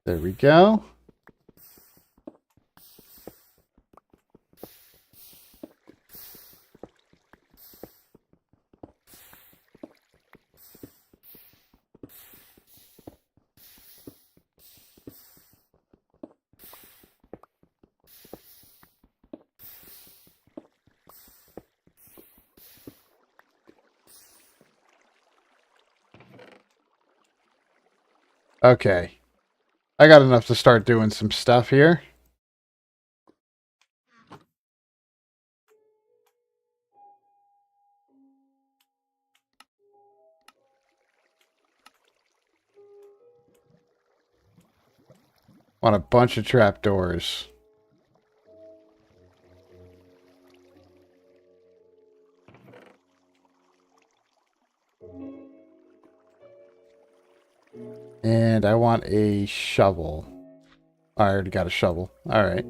There we go. Okay. I got enough to start doing some stuff here. Want a bunch of trapdoors. And I want a shovel. I already got a shovel. Alright.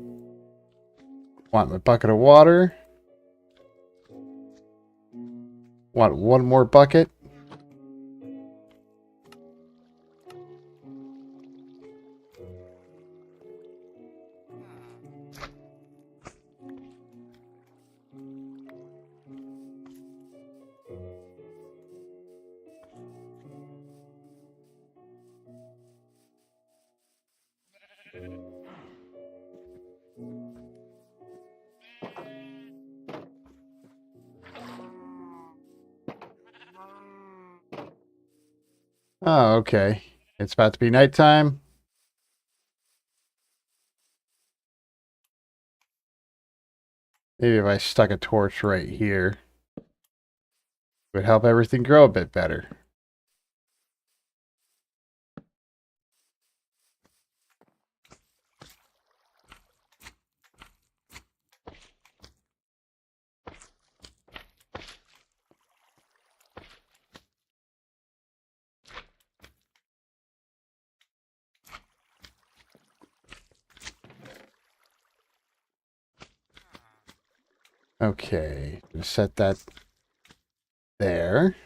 Want my bucket of water. Want one more bucket. Oh, okay. It's about to be nighttime. Maybe if I stuck a torch right here, it would help everything grow a bit better. Okay, gonna set that there.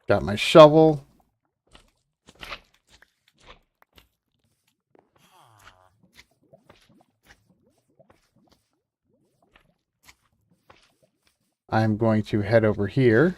Got my shovel. I'm going to head over here.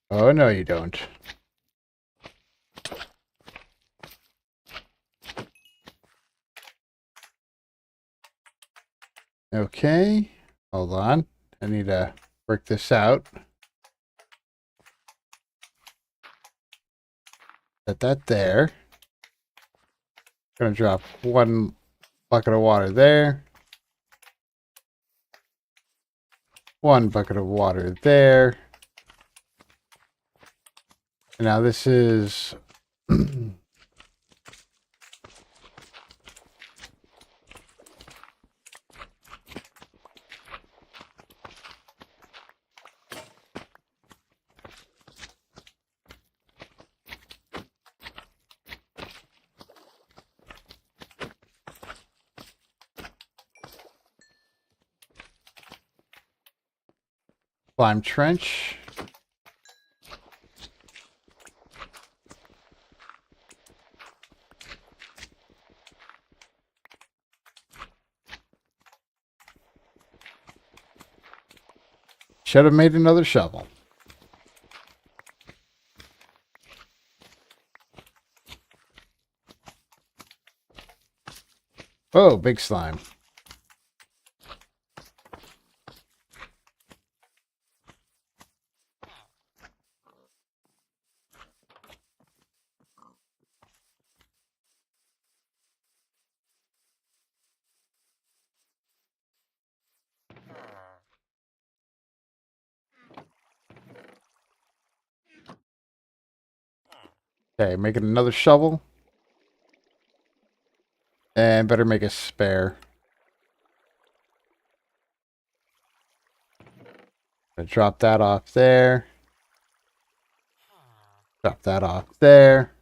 Oh, no, you don't. Okay, hold on. I need to work this out. Set that there. Gonna drop one bucket of water there. One bucket of water there. And now this is Slime Trench. Should have made another shovel. Oh, big slime. Okay, making another shovel. And better make a spare. Gonna drop that off there. Drop that off there.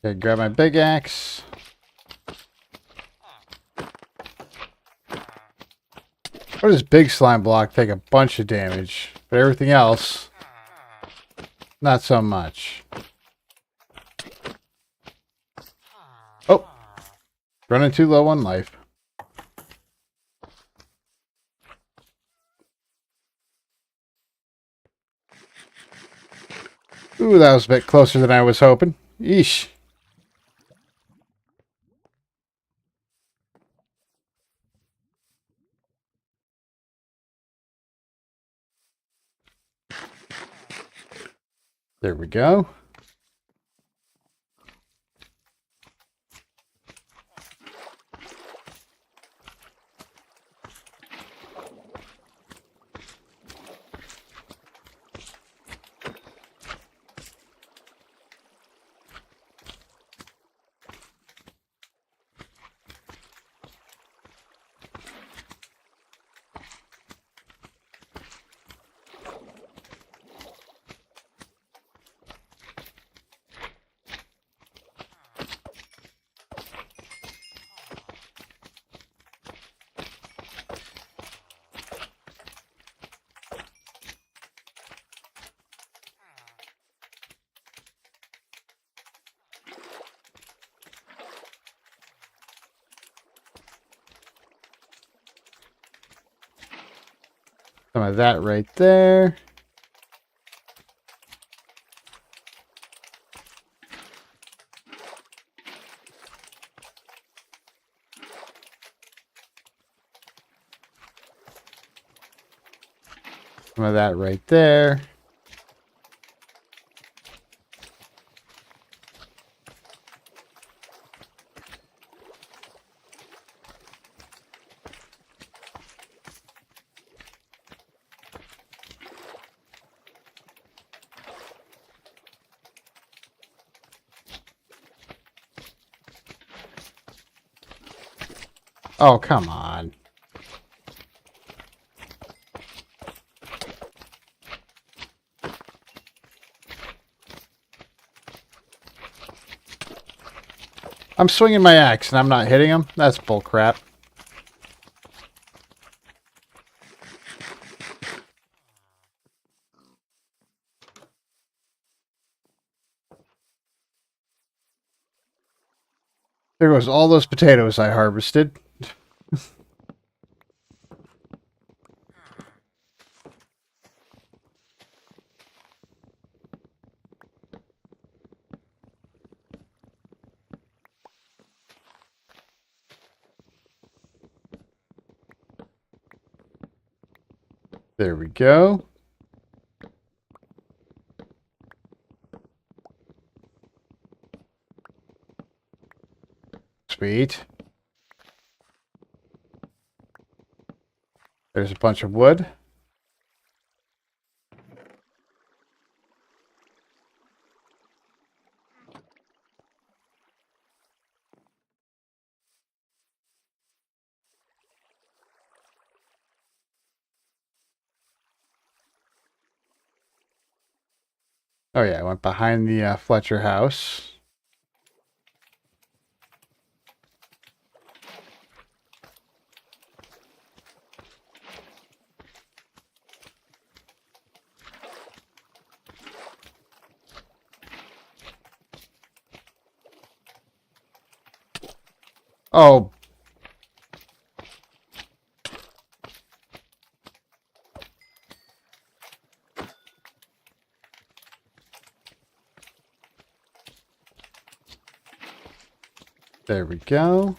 Okay, grab my big axe. What does big slime block take a bunch of damage, but everything else, not so much. Oh, running too low on life. Ooh, that was a bit closer than I was hoping. Yeesh. There we go. Some of that right there. Some of that right there. Oh, come on. I'm swinging my axe and I'm not hitting him? That's bullcrap. There goes all those potatoes I harvested. There we go. Sweet. There's a bunch of wood. Oh yeah, I went behind the Fletcher house. Oh. There we go.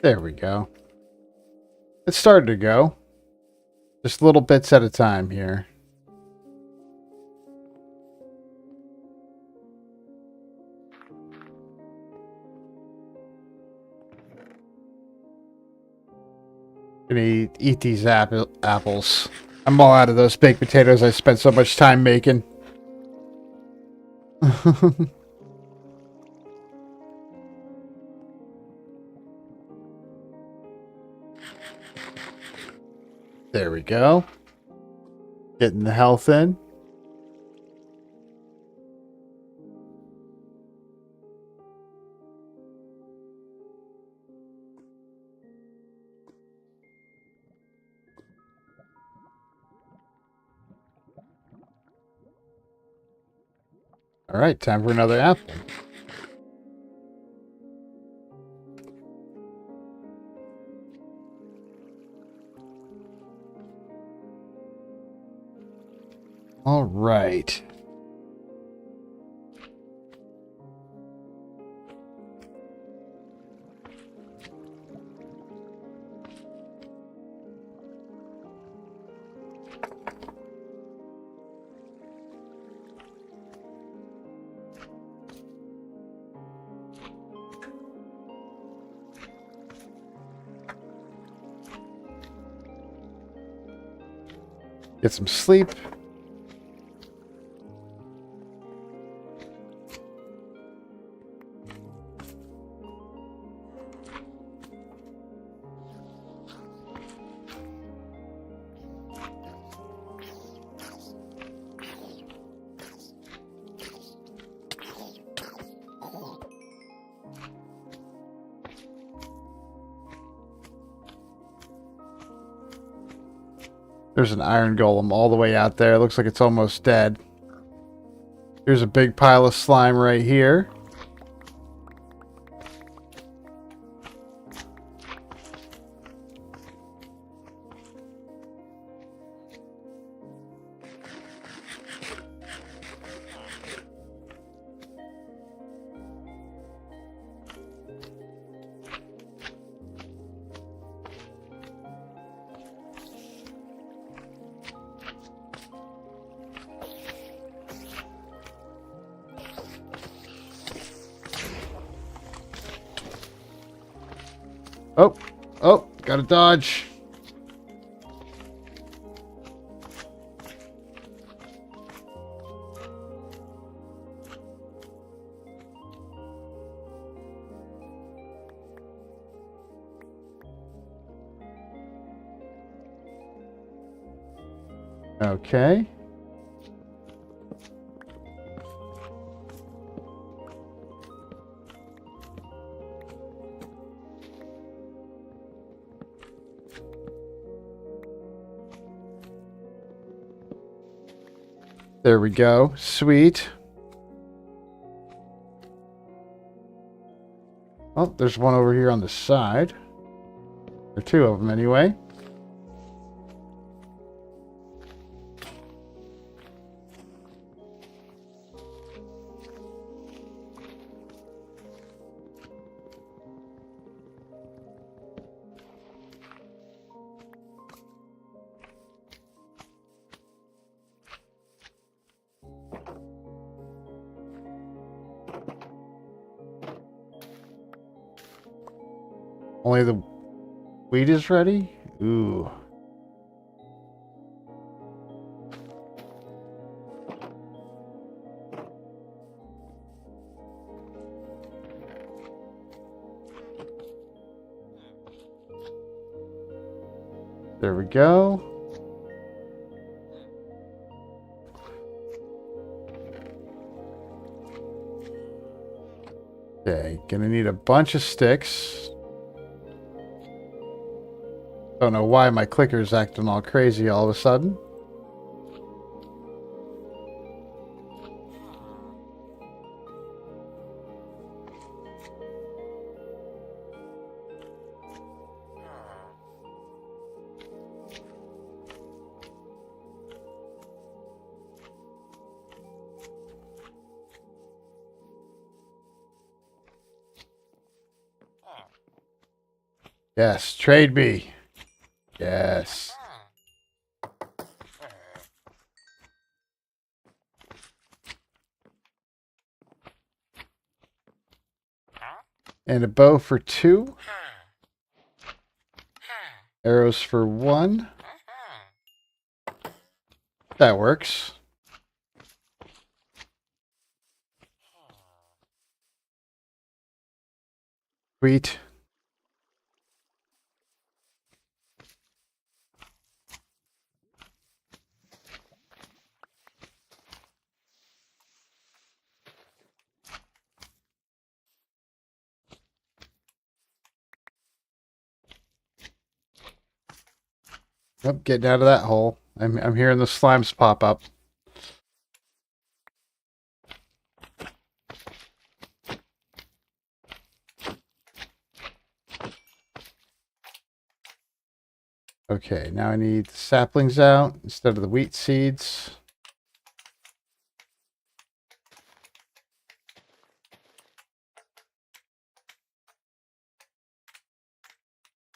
There we go. It started to go. Just little bits at a time here. Gonna eat these apples. I'm all out of those baked potatoes I spent so much time making. There we go. Getting the health in. All right, time for another apple. All right. Get some sleep. There's an iron golem all the way out there. It looks like it's almost dead. Here's a big pile of slime right here. Oh, oh, gotta dodge. Okay. There we go. Sweet. Oh, there's one over here on the side. Or two of them anyway. Only the wheat is ready? Ooh. There we go. Okay, gonna need a bunch of sticks. Don't know why my clicker's acting all crazy all of a sudden. Yes, trade me. Yes. And a bow for 2. Arrows for 1. That works. Sweet. Yep, getting out of that hole. I'm hearing the slimes pop up. Okay, now I need the saplings out instead of the wheat seeds.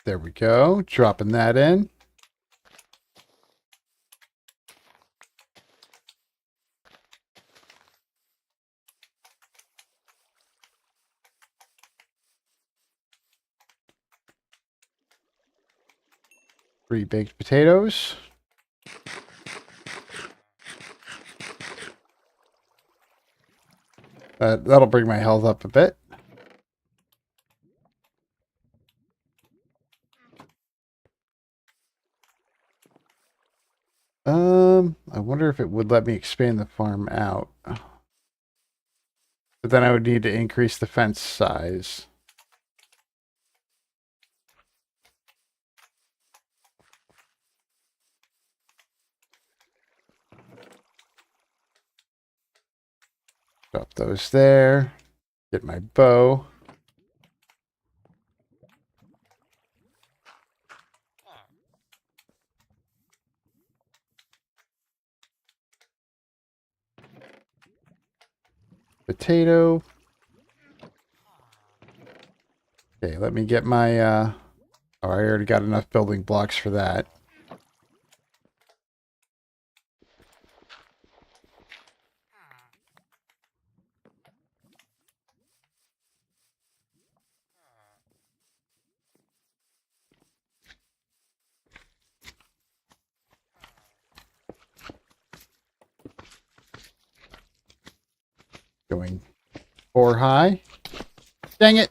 There we go. Dropping that in. Three baked potatoes. That'll bring my health up a bit. I wonder if it would let me expand the farm out. But then I would need to increase the fence size. Drop those there. Get my bow. Potato. Okay, let me get my, oh, I already got enough building blocks for that. Going 4 high. Dang it!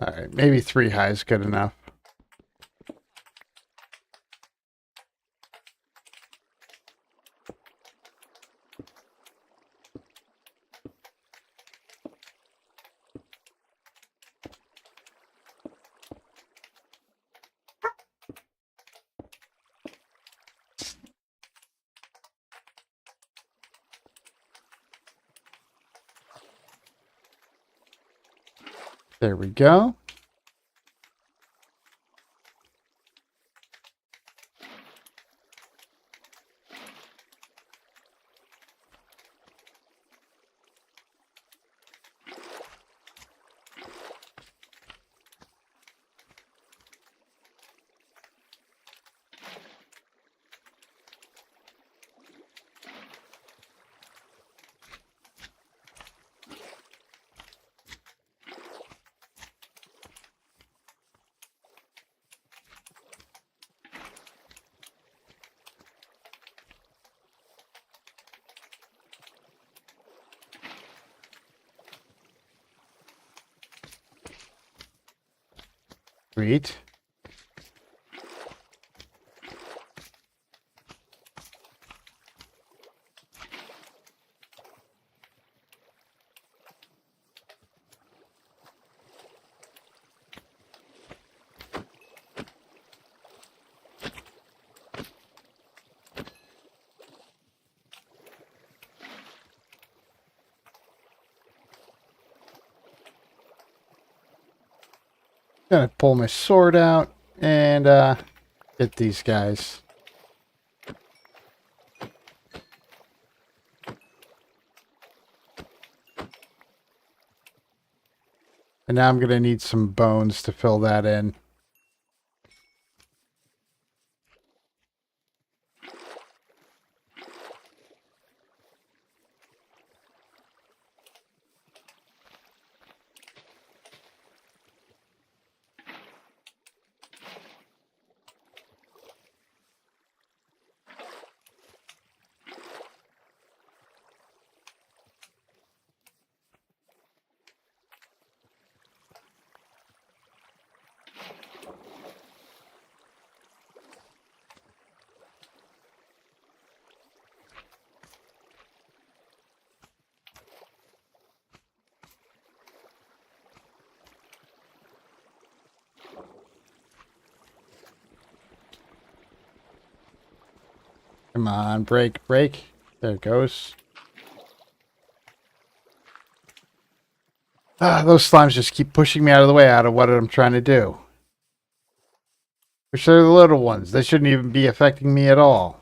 Alright, maybe 3 high is good enough. There we go. Sweet. Gonna pull my sword out and get these guys. And now I'm gonna need some bones to fill that in. Come on, break, break. There it goes. Those slimes just keep pushing me out of the way out of what I'm trying to do. For sure, the little ones. They shouldn't even be affecting me at all.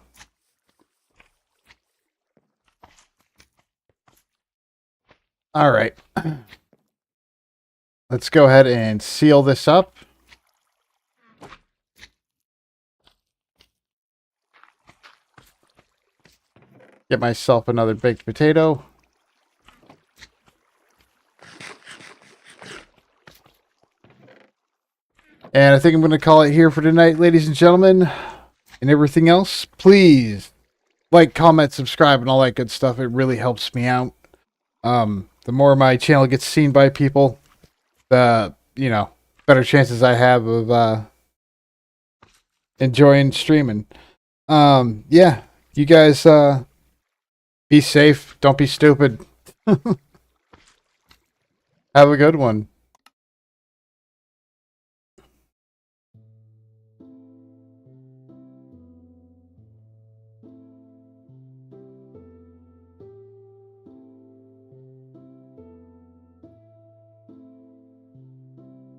Alright. Let's go ahead and seal this up. Get myself another baked potato. And I think I'm going to call it here for tonight, ladies and gentlemen. And everything else, please like, comment, subscribe, and all that good stuff. It really helps me out. The more my channel gets seen by people, the, better chances I have of enjoying streaming. Yeah, you guys be safe. Don't be stupid. Have a good one.